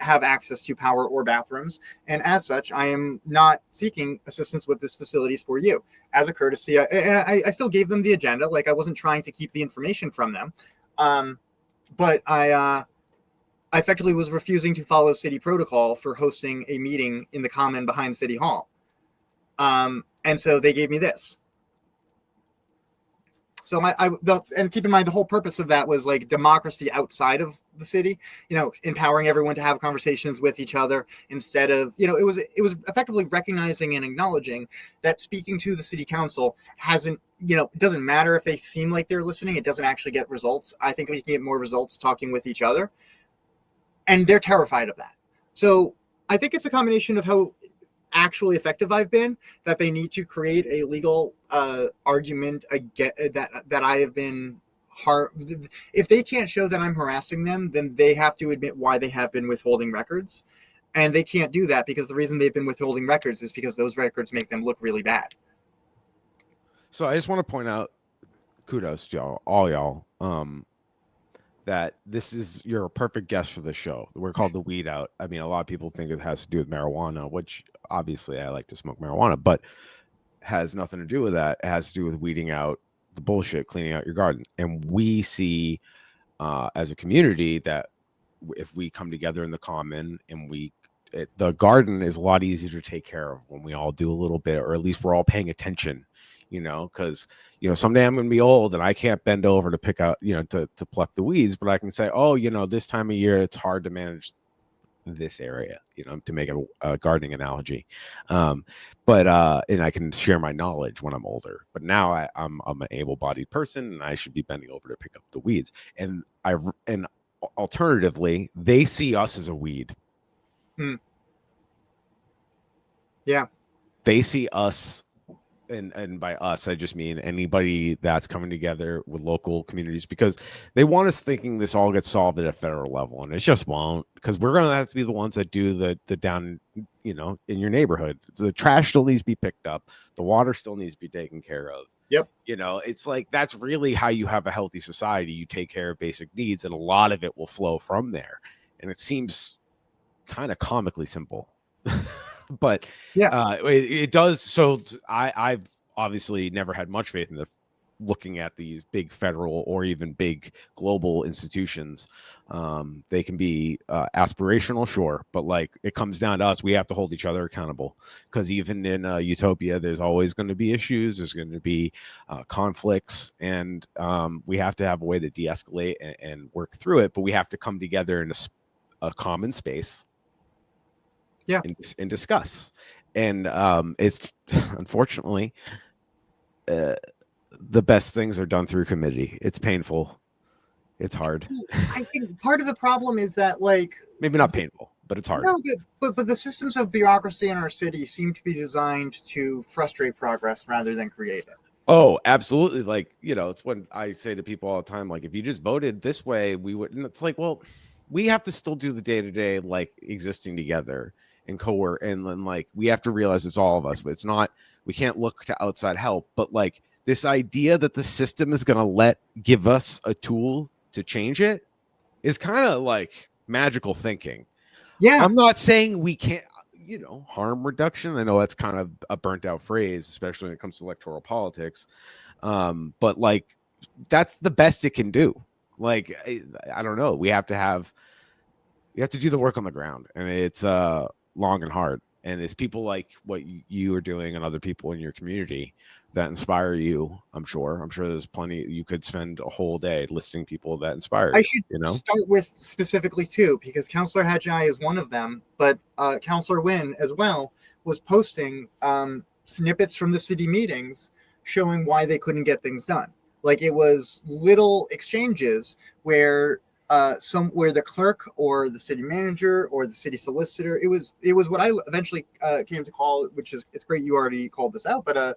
have access to power or bathrooms. And as such, I am not seeking assistance with this facilities for you. As a courtesy, I still gave them the agenda. I wasn't trying to keep the information from them. But I effectively was refusing to follow city protocol for hosting a meeting in the common behind City Hall. And so they gave me this. So and keep in mind, the whole purpose of that was democracy outside of the city, empowering everyone to have conversations with each other instead of, it was effectively recognizing and acknowledging that speaking to the city council hasn't, it doesn't matter if they seem like they're listening, it doesn't actually get results. I think we can get more results talking with each other, and they're terrified of that. So I think it's a combination of how actually effective I've been, that they need to create a legal argument that I have been if they can't show that I'm harassing them, then they have to admit why they have been withholding records, and they can't do that because the reason they've been withholding records is because those records make them look really bad. So I just want to point out, kudos to y'all, all y'all, that you're a perfect guest for the show. We're called the Weed Out. I mean, a lot of people think it has to do with marijuana, which obviously I like to smoke marijuana, but has nothing to do with that. It has to do with weeding out the bullshit, cleaning out your garden. And we see as a community that if we come together in the common and the garden is a lot easier to take care of when we all do a little bit, or at least we're all paying attention, because someday I'm going to be old and I can't bend over to pick out, to pluck the weeds, but I can say, oh, this time of year, it's hard to manage this area, to make a gardening analogy. But and I can share my knowledge when I'm older, but now I'm an able-bodied person and I should be bending over to pick up the weeds. And alternatively, they see us as a weed. Yeah. They see us and by us I just mean anybody that's coming together with local communities, because they want us thinking this all gets solved at a federal level, and it just won't, because we're going to have to be the ones that do the down, in your neighborhood. The trash still needs to be picked up, the water still needs to be taken care of. Yep. It's like that's really how you have a healthy society. You take care of basic needs, and a lot of it will flow from there. And it seems kind of comically simple. But Yeah. it does. So I've obviously never had much faith in looking at these big federal or even big global institutions. They can be aspirational, sure, but like it comes down to us. We have to hold each other accountable, because even in utopia, there's always going to be issues. There's going to be conflicts, and we have to have a way to de-escalate and work through it. But we have to come together in a common space, yeah, and discuss. And it's unfortunately the best things are done through committee. It's painful, it's hard. I think part of the problem is that, like, maybe not painful, but it's hard. No, but the systems of bureaucracy in our city seem to be designed to frustrate progress rather than create it. Oh, absolutely. Like, it's when I say to people all the time, like, if you just voted this way, we wouldn't. It's like, well, we have to still do the day-to-day, like, existing together and co-work, and then, like, we have to realize it's all of us, but it's not, we can't look to outside help. But like this idea that the system is going to give us a tool to change it is kind of like magical thinking. Yeah. I'm not saying we can't, harm reduction. I know that's kind of a burnt out phrase, especially when it comes to electoral politics. But like, that's the best it can do. Like, I don't know. We have to do the work on the ground, and it's long and hard. And it's people like what you are doing and other people in your community that inspire you. I'm sure there's plenty. You could spend a whole day listing people that inspire you. I should start with specifically two, because Councillor Hajai is one of them, but Councillor Wynn as well was posting snippets from the city meetings showing why they couldn't get things done. Like, it was little exchanges where where the clerk or the city manager or the city solicitor, it was what I eventually came to call, which is, it's great you already called this out, but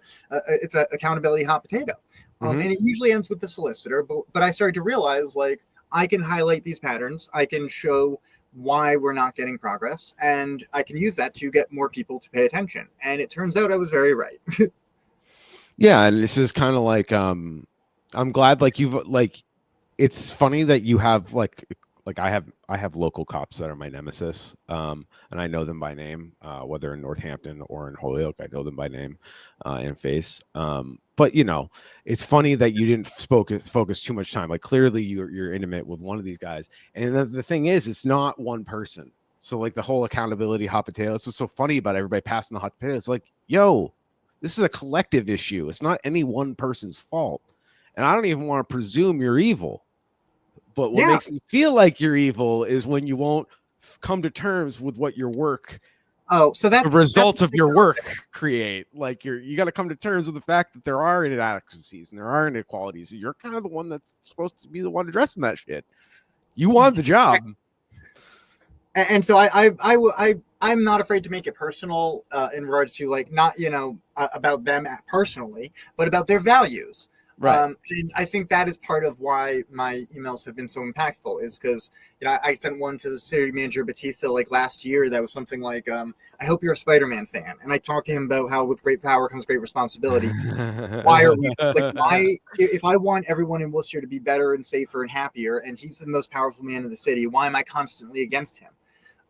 it's a accountability hot potato. And it usually ends with the solicitor, but I started to realize, like, I can highlight these patterns, I can show why we're not getting progress, and I can use that to get more people to pay attention. And it turns out I was very right. Yeah, and this is kind of like I'm glad, like, you've, like, it's funny that you have like I have local cops that are my nemesis, and I know them by name, whether in Northampton or in Holyoke. I know them by name and face. But it's funny that you didn't focus too much time. Like, clearly you're intimate with one of these guys, and the thing is, it's not one person. So like the whole accountability hot potato. That's what's so funny about everybody passing the hot potato. It's like, yo, this is a collective issue. It's not any one person's fault, and I don't even want to presume you're evil. But what makes me feel like you're evil is when you won't come to terms with what your work, so that's the results of your work create. Like, you got to come to terms with the fact that there are inadequacies and there are inequalities. You're kind of the one that's supposed to be the one addressing that shit. You want the job. And so I'm not afraid to make it personal in regards to, like, not about them personally, but about their values. Right. And I think that is part of why my emails have been so impactful, is because I sent one to the city manager Batista like last year that was something like, I hope you're a Spider-Man fan, and I talked to him about how with great power comes great responsibility. Why are we if I want everyone in Worcester to be better and safer and happier, and he's the most powerful man in the city, why am I constantly against him?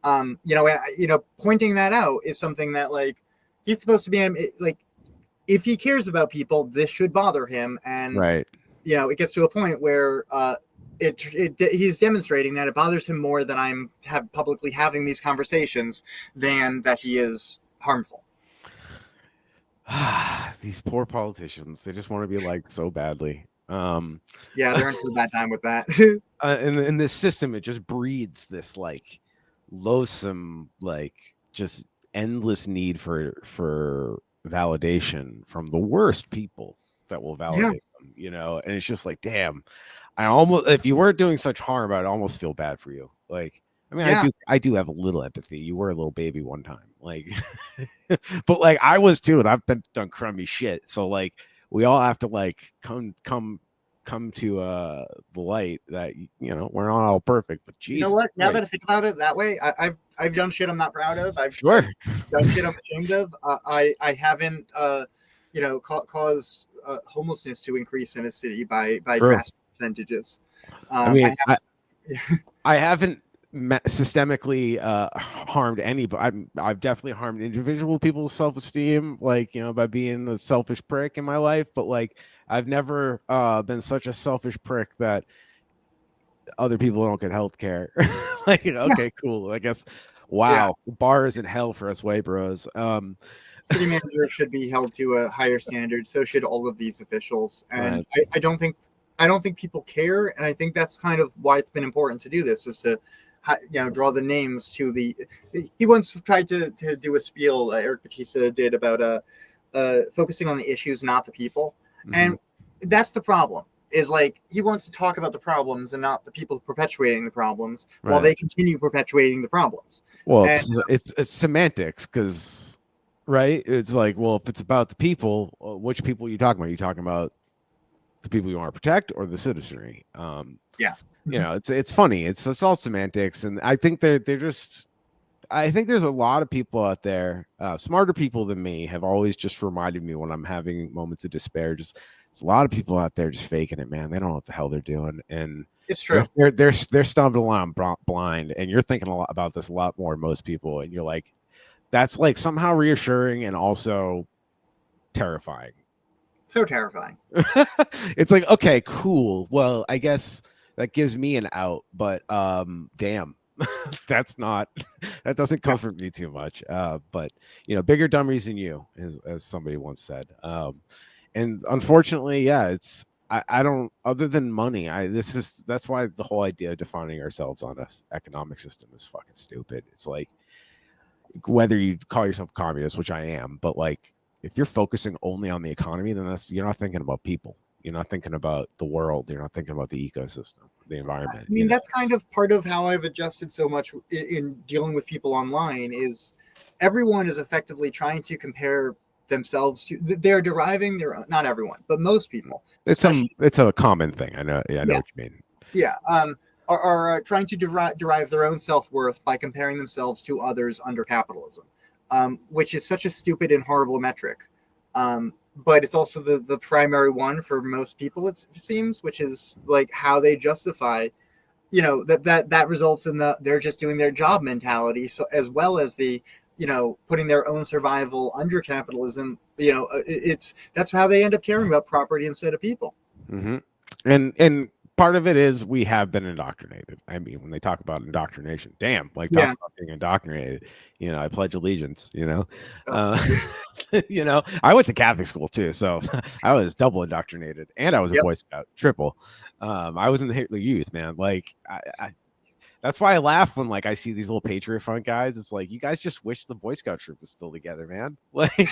Pointing that out is something that, like, he's supposed to be like, if he cares about people, this should bother him. And, right. It gets to a point where he's demonstrating that it bothers him more that I'm publicly having these conversations than that he is harmful. These poor politicians, they just want to be liked so badly. Yeah, they're in for a bad time with that. And in this system, it just breeds this, like, loathsome, like, just endless need for validation from the worst people that will validate them, and it's just like, damn, if you weren't doing such harm, I'd almost feel bad for you. Like, I mean, Yeah. I do have a little empathy. You were a little baby one time, like, but like I was too, and I've been done crummy shit. So like, we all have to like come to the light that we're not all perfect. But You know Jesus what? Now that Christ, I think about it that way, I've done shit I'm not proud of. I've sure, done shit I'm ashamed of. I haven't caused homelessness to increase in a city by true. drastic percentages. I I mean, have. I haven't systemically harmed anybody. I've definitely harmed individual people's self-esteem, like by being a selfish prick in my life. But like, I've never been such a selfish prick that other people don't get health care. Like, okay, cool. I guess. Yeah. Wow, bar is in hell for us white bros. City manager should be held to a higher standard. So should all of these officials. And Right. I don't think people care. And I think that's kind of why it's been important to do this, is to draw the names to the. He once tried to do a spiel. Eric Batista did about focusing on the issues, not the people. Mm-hmm. And that's the problem. Is like he wants to talk about the problems and not the people perpetuating the problems, while Right. they continue perpetuating the problems. Well, And it's semantics, because right, it's like, well, if it's about the people, which people are you talking about? Are you talking about the people you want to protect or the citizenry? yeah. It's funny. It's all semantics, and I think they're just. I think there's a lot of people out there, smarter people than me, have always just reminded me when I'm having moments of despair. Just there's a lot of people out there just faking it, man. They don't know what the hell they're doing, and It's true. they're stumbling along blind. And you're thinking a lot about this a lot more than most people, and you're like, that's like somehow reassuring and also terrifying. So terrifying. It's like, okay, cool. Well, I guess that gives me an out, but damn. That's not that doesn't comfort me too much. But bigger dummies than you, as somebody once said. And unfortunately, yeah, I don't, other than money, that's why the whole idea of defining ourselves on this economic system is fucking stupid. It's like, whether you call yourself communist, which I am, but like, if you're focusing only on the economy, then you're not thinking about people. You're not thinking about the world. You're not thinking about the ecosystem, the environment. I mean, that's kind of part of how I've adjusted so much in dealing with people online. Is everyone is effectively trying to compare themselves to. They're deriving their, not everyone, but most people. It's a common thing. I know. Yeah, I know what you mean. Yeah. Are trying to derive their own self-worth by comparing themselves to others under capitalism, which is such a stupid and horrible metric. But it's also the primary one for most people, it seems, which is like how they justify, that results in they're just doing their job mentality. So as well as the, putting their own survival under capitalism, that's how they end up caring about property instead of people. Mm-hmm. And part of it is we have been indoctrinated. I mean, when they talk about indoctrination, damn, like talk about being indoctrinated. I pledge allegiance. I went to Catholic school too, so I was double indoctrinated, and I was a Boy Scout, triple. I was in the Hitler Youth, man. Like, I that's why I laugh when like I see these little Patriot Front guys. It's like, you guys just wish the Boy Scout troop was still together, man. Like.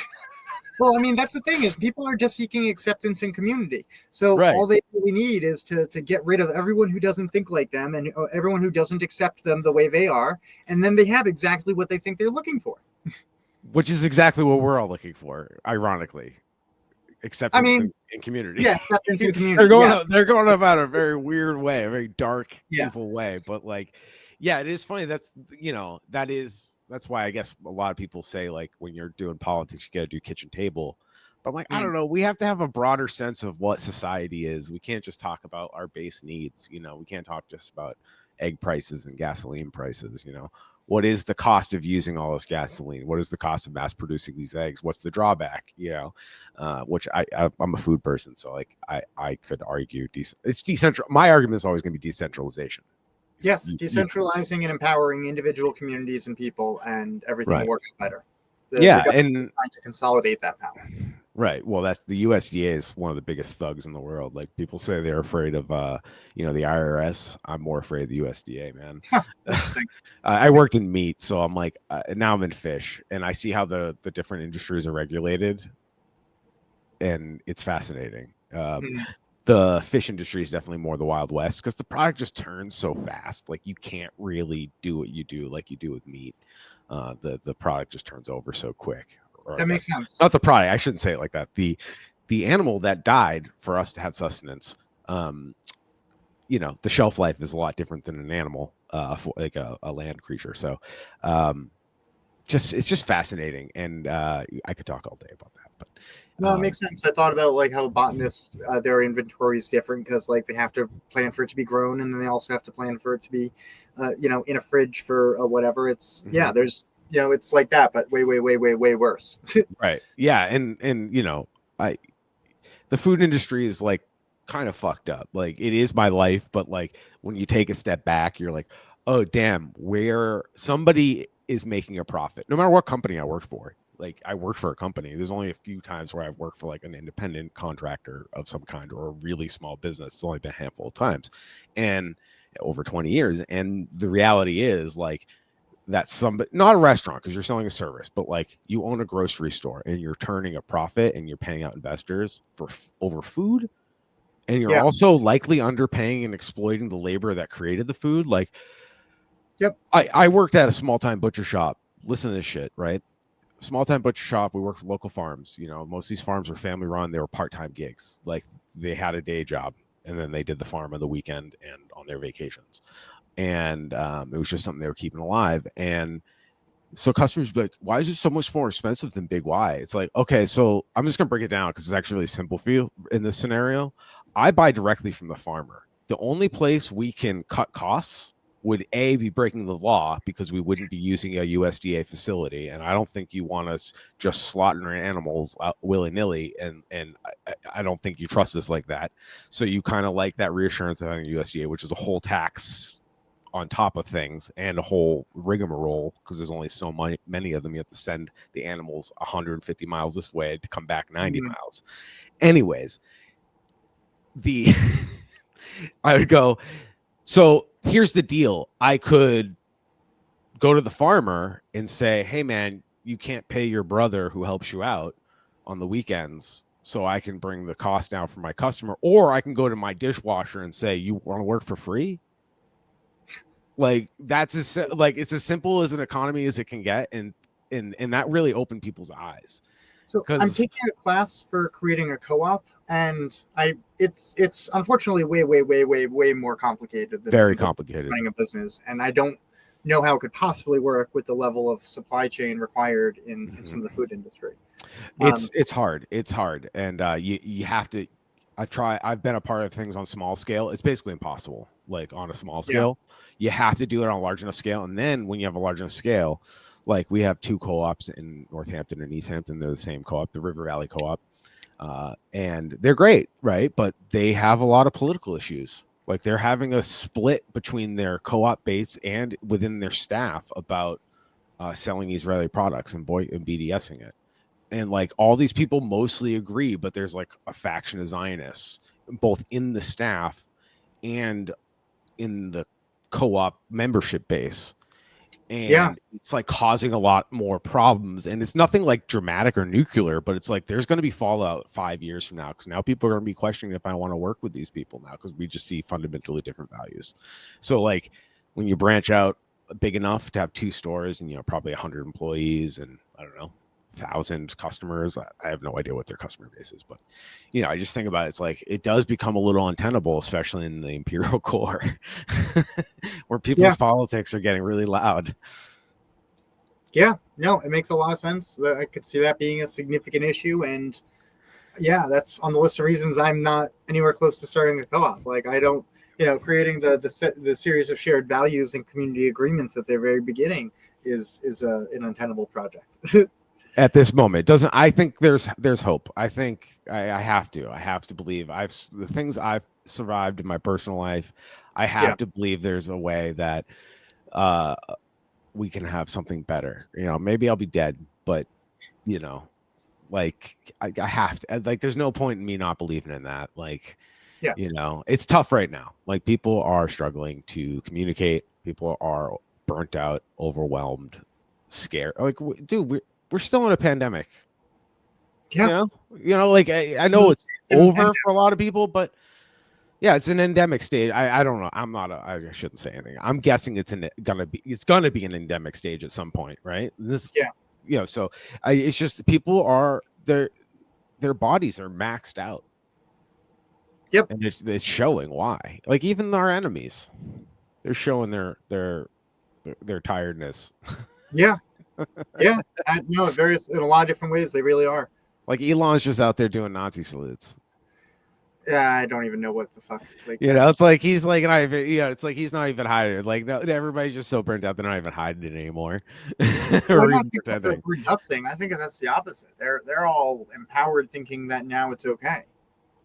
Well, I mean, that's the thing, is people are just seeking acceptance in community. So all they really need is to get rid of everyone who doesn't think like them and everyone who doesn't accept them the way they are. And then they have exactly what they think they're looking for. Which is exactly what we're all looking for, ironically. Acceptance in community. Yeah, acceptance in community. They're going about a very weird way, a very dark, evil way. But like, yeah, it is funny. That's why I guess a lot of people say, like, when you're doing politics, you got to do kitchen table. But I'm like, I don't know. We have to have a broader sense of what society is. We can't just talk about our base needs. We can't talk just about egg prices and gasoline prices. What is the cost of using all this gasoline? What is the cost of mass producing these eggs? What's the drawback? Which I'm a food person, so like I could argue it's decentral. My argument is always going to be decentralization. Yes, decentralizing and empowering individual communities and people, and everything will work better. And trying to consolidate that power. Right. Well, that's the USDA is one of the biggest thugs in the world. Like, people say they're afraid of, the IRS. I'm more afraid of the USDA, man. I worked in meat, so I'm like, now I'm in fish, and I see how the different industries are regulated, and it's fascinating. The fish industry is definitely more the Wild West because the product just turns so fast. Like you can't really do what you do like you do with meat. The product just turns over so quick. Or That makes sense. not the product. I shouldn't say it like that. The animal that died for us to have sustenance. The shelf life is a lot different than an animal, like a land creature. So, it's just fascinating, and I could talk all day about that. But No, it makes sense. I thought about like how botanists, their inventory is different because like they have to plan for it to be grown, and then they also have to plan for it to be, in a fridge for whatever. It's there's it's like that, but way worse. right, yeah, and I the food industry is like kind of fucked up. Like it is my life, but like when you take a step back, you're like, oh damn, where somebody is making a profit, no matter what company I work for. Like I worked for a company. There's only a few times where I've worked for like an independent contractor of some kind or a really small business. It's only been a handful of times, and over 20 years. And the reality is like that's somebody, not a restaurant because you're selling a service, but like you own a grocery store and you're turning a profit and you're paying out investors for over food. And you're also likely underpaying and exploiting the labor that created the food. Like, yep. I worked at a small time butcher shop. Listen to this shit, right? Small time butcher shop. We worked with local farms. Most of these farms were family run. They were part-time gigs. Like they had a day job and then they did the farm on the weekend and on their vacations. And it was just something they were keeping alive. And so customers be like, why is it so much more expensive than Big Y? It's like, okay, so I'm just going to break it down because it's actually really simple for you in this scenario. I buy directly from the farmer. The only place we can cut costs would be breaking the law because we wouldn't be using a USDA facility. And I don't think you want us just slaughtering animals willy-nilly. And I don't think you trust us like that. So you kind of like that reassurance of having USDA, which is a whole tax on top of things and a whole rigmarole because there's only so many of them. You have to send the animals 150 miles this way to come back 90 miles. Anyways, I would go, so here's the deal. I could go to the farmer and say, hey man, you can't pay your brother who helps you out on the weekends, so I can bring the cost down for my customer. Or I can go to my dishwasher and say, you want to work for free? Like it's as simple as an economy as it can get, and that really opened people's eyes. So I'm taking a class for creating a co-op, and it's unfortunately way more complicated than very complicated running a business, and I don't know how it could possibly work with the level of supply chain required in some of the food industry. It's hard, and you have to. I've been a part of things on small scale. It's basically impossible. Like on a small scale, you have to do it on a large enough scale. And then when you have a large enough scale, like we have two co-ops in Northampton and East Hampton. They're the same co-op, the River Valley Co-op. And they're great, right? But they have a lot of political issues. Like they're having a split between their co-op base and within their staff about selling Israeli products and BDSing it. And like all these people mostly agree, but there's like a faction of Zionists, both in the staff and in the co-op membership base. And it's like causing a lot more problems. And it's nothing like dramatic or nuclear, but it's like there's going to be fallout 5 years from now because now people are going to be questioning if I want to work with these people now because we just see fundamentally different values. So like when you branch out big enough to have two stores and probably 100 employees and I don't know 1,000 customers. I have no idea what their customer base is, but I just think about it. It's like it does become a little untenable, especially in the imperial core, where people's politics are getting really loud. Yeah, no, it makes a lot of sense. I could see that being a significant issue, and that's on the list of reasons I'm not anywhere close to starting a co-op. Like I don't, creating the series of shared values and community agreements at the very beginning is an untenable project. At this moment, I think there's hope. I think I have to believe the things I've survived in my personal life. I have to believe there's a way that we can have something better. Maybe I'll be dead, but like I have to. Like, there's no point in me not believing in that. Like, it's tough right now. Like people are struggling to communicate. People are burnt out, overwhelmed, scared. Like, dude, we're still in a pandemic. Like I know it's over for a lot of people, but Yeah, it's an endemic stage. I don't know. I shouldn't say anything. I'm guessing it's gonna be an endemic stage at some point, right? This, Yeah. so it's just people are their bodies are maxed out. Yep. And it's showing why. Like even our enemies, they're showing their tiredness. Yeah. Yeah. No, in a lot of different ways, they really are. Like Elon's just out there doing Nazi salutes. Yeah, I don't even know what the fuck. Like It's that's like he's like not even. It's like he's not even hiding it. Like no, everybody's just so burnt out they're not even hiding it anymore, well, I or don't even think that's a pretending. burned up thing. I think that's the opposite. They're all empowered, thinking that now it's okay.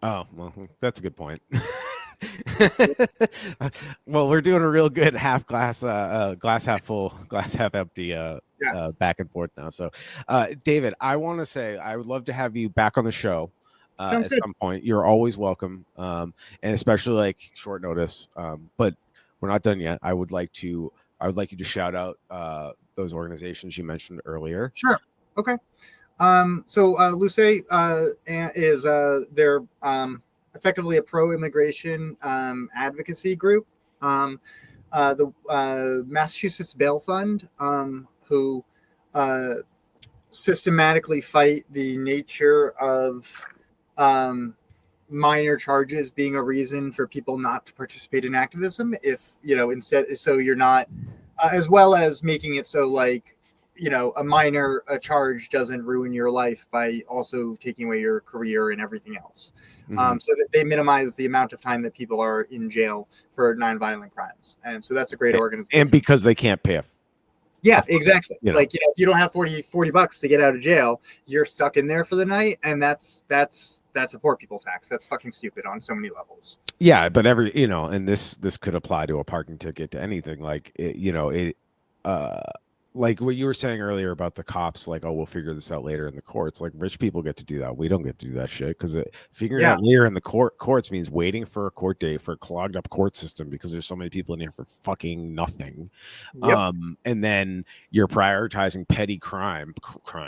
Oh well, that's a good point. Well, we're doing a real good half glass, glass half full, glass half empty, Yes. back and forth now. So, David, I want to say I would love to have you back on the show Sounds at good. some point. You're always welcome, and especially like short notice. But we're not done yet. I would like you to shout out those organizations you mentioned earlier. Sure. Okay. So Luce is they're effectively a pro-immigration advocacy group. The Massachusetts Bail Fund, who uh, systematically fight the nature of um, minor charges being a reason for people not to participate in activism. If instead, so you're not, as well as making it so like a charge doesn't ruin your life by also taking away your career and everything else. Mhm. So that they minimize the amount of time that people are in jail for nonviolent crimes, and so that's a great And organization. because they can't pay Yeah, exactly. you know. Like, if you don't have 40 bucks to get out of jail, you're stuck in there for the night. And that's a poor people tax. That's fucking stupid on so many levels. Yeah, but and this could apply to a parking ticket, to anything. Like uh like what you were saying earlier about the cops, like, oh, we'll figure this out later in the courts. Like rich people get to do that. We don't get to do that shit, because figuring it Yeah. out later in the courts means waiting for a court date for a clogged up court system because there's so many people in here for fucking nothing. Yep. And then you're prioritizing petty crime,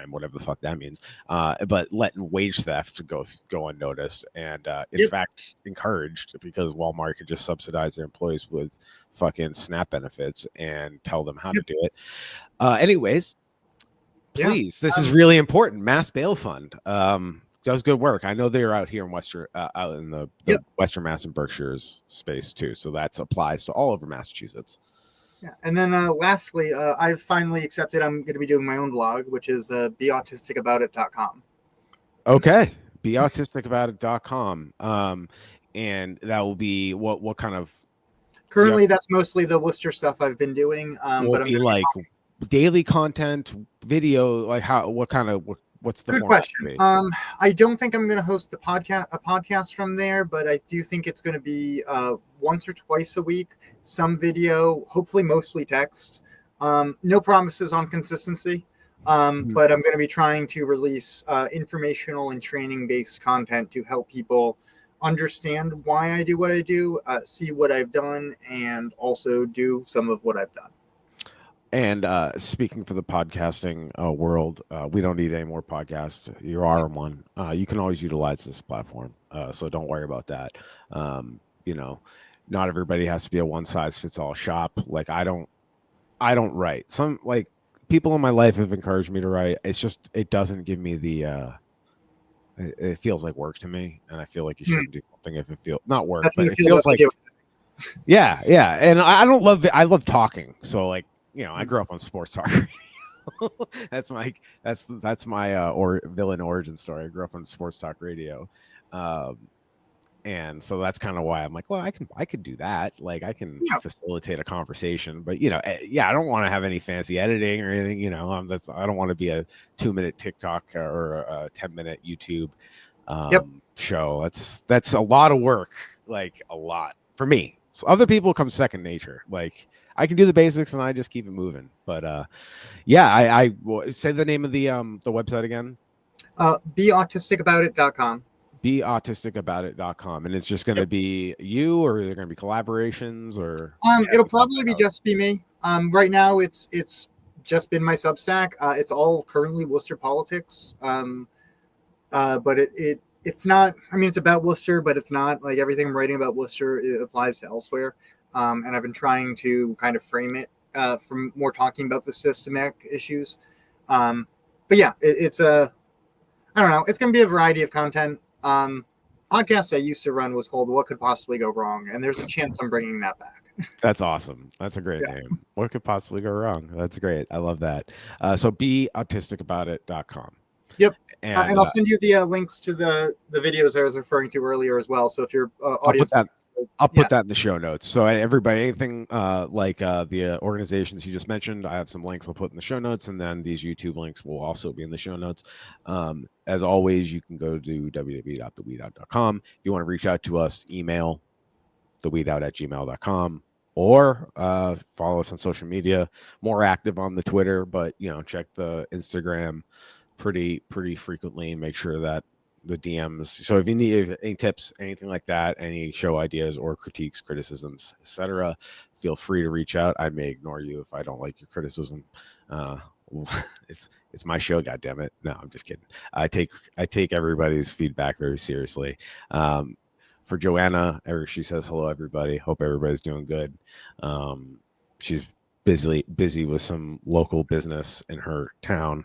whatever the fuck that means, but letting wage theft go unnoticed, and in Yep. fact encouraged, because Walmart could just subsidize their employees with fucking SNAP benefits and tell them how to Yep. do it. Anyways, Yeah. please, this is really important. Mass Bail Fund does good work. I know they're out here in out in the Yep. Western Mass and Berkshire's space too, so that applies to all over Massachusetts. Yeah. And then lastly, I've finally accepted I'm going to be doing my own blog, which is beautisticaboutit.com. Okay, beautisticaboutit.com. And that will be what kind of, Currently, that's mostly the Worcester stuff I've been doing. will But I'm be going to like daily content, video, like what's the Good format question. be? I don't think I'm going to host a podcast from there, but I do think it's going to be once or twice a week, some video, hopefully mostly text. No promises on consistency, Mhm. but I'm going to be trying to release informational and training based content to help people understand why I do what I do, see what I've done, and also do some of what I've done. And speaking for the podcasting world, we don't need any more podcasts. You are one. You can always utilize this platform, so don't worry about that. You know, not everybody has to be a one size fits all shop. Like I don't write. Some like people in my life have encouraged me to write. It's just it doesn't give me the. It feels like work to me, and I feel like you shouldn't do something if it feels not work, That's how but you it feel feels about me like doing. yeah. And I don't love it. I love talking, so like I Mm. grew up on sports talk. That's my or villain origin story. I grew up on sports talk radio, um, and so that's kind of why I'm like, well, I could do that. Like I can Yeah. facilitate a conversation, but yeah, I don't want to have any fancy editing or anything. I don't want to be a 2-minute TikTok or a 10-minute YouTube Yep. show. That's a lot of work, like a lot for me. So other people come second nature. Like I can do the basics and I just keep it moving. But yeah, I say the name of the website again. Beautisticaboutit.com. Beautisticaboutit.com, and it's just going to be you, or are there going to be collaborations, or It'll probably be just be me. Right now it's just been my Substack. It's all currently Worcester politics. But it's not. I mean, it's about Worcester, but it's not like everything I'm writing about Worcester it applies to elsewhere. And I've been trying to kind of frame it from more talking about the systematic issues. But yeah, it's a. I don't know. It's going to be a variety of content. Podcast I used to run was called "What Could Possibly Go Wrong," and there's a chance I'm bringing that back. That's awesome. That's a great name. What could possibly go wrong? That's great. I love that. So beautisticaboutit.com. Yep. And I'll send you the links to the videos I was referring to earlier as well. So if your audience, I'll put that in the show notes. So everybody, anything like the organizations you just mentioned, I have some links I'll put in the show notes, and then these YouTube links will also be in the show notes. As always, you can go to www.theweedout.com. If you want to reach out to us, email theweedout@gmail.com, or follow us on social media. More active on the Twitter, but check the Instagram pretty frequently. Make sure that the DMs. So if you need any tips, anything like that, any show ideas or critiques, criticisms, etc., feel free to reach out. I may ignore you if I don't like your criticism. It's my show, goddammit. No, I'm just kidding. I take everybody's feedback very seriously. For Joanna, she says hello, everybody. Hope everybody's doing good. She's busy with some local business in her town.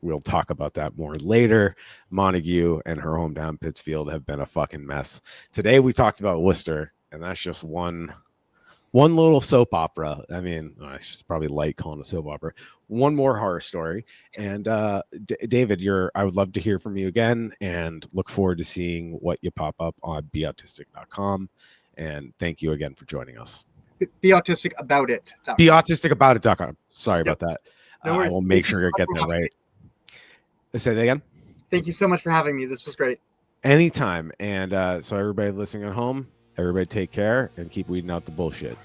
We'll talk about that more later. Montague and her hometown Pittsfield have been a fucking mess. Today we talked about Worcester, and that's just one little soap opera. I mean, I should probably light calling a soap opera. One more horror story. And David, I would love to hear from you again, and look forward to seeing what you pop up on beautistic.com. And thank you again for joining us. Be autistic about it. Beautisticaboutit.com. Sorry about that. No worries. I will make sure to get that right. Say that again. Thank you so much for having me. This was great. Anytime. And so everybody listening at home, everybody take care and keep weeding out the bullshit.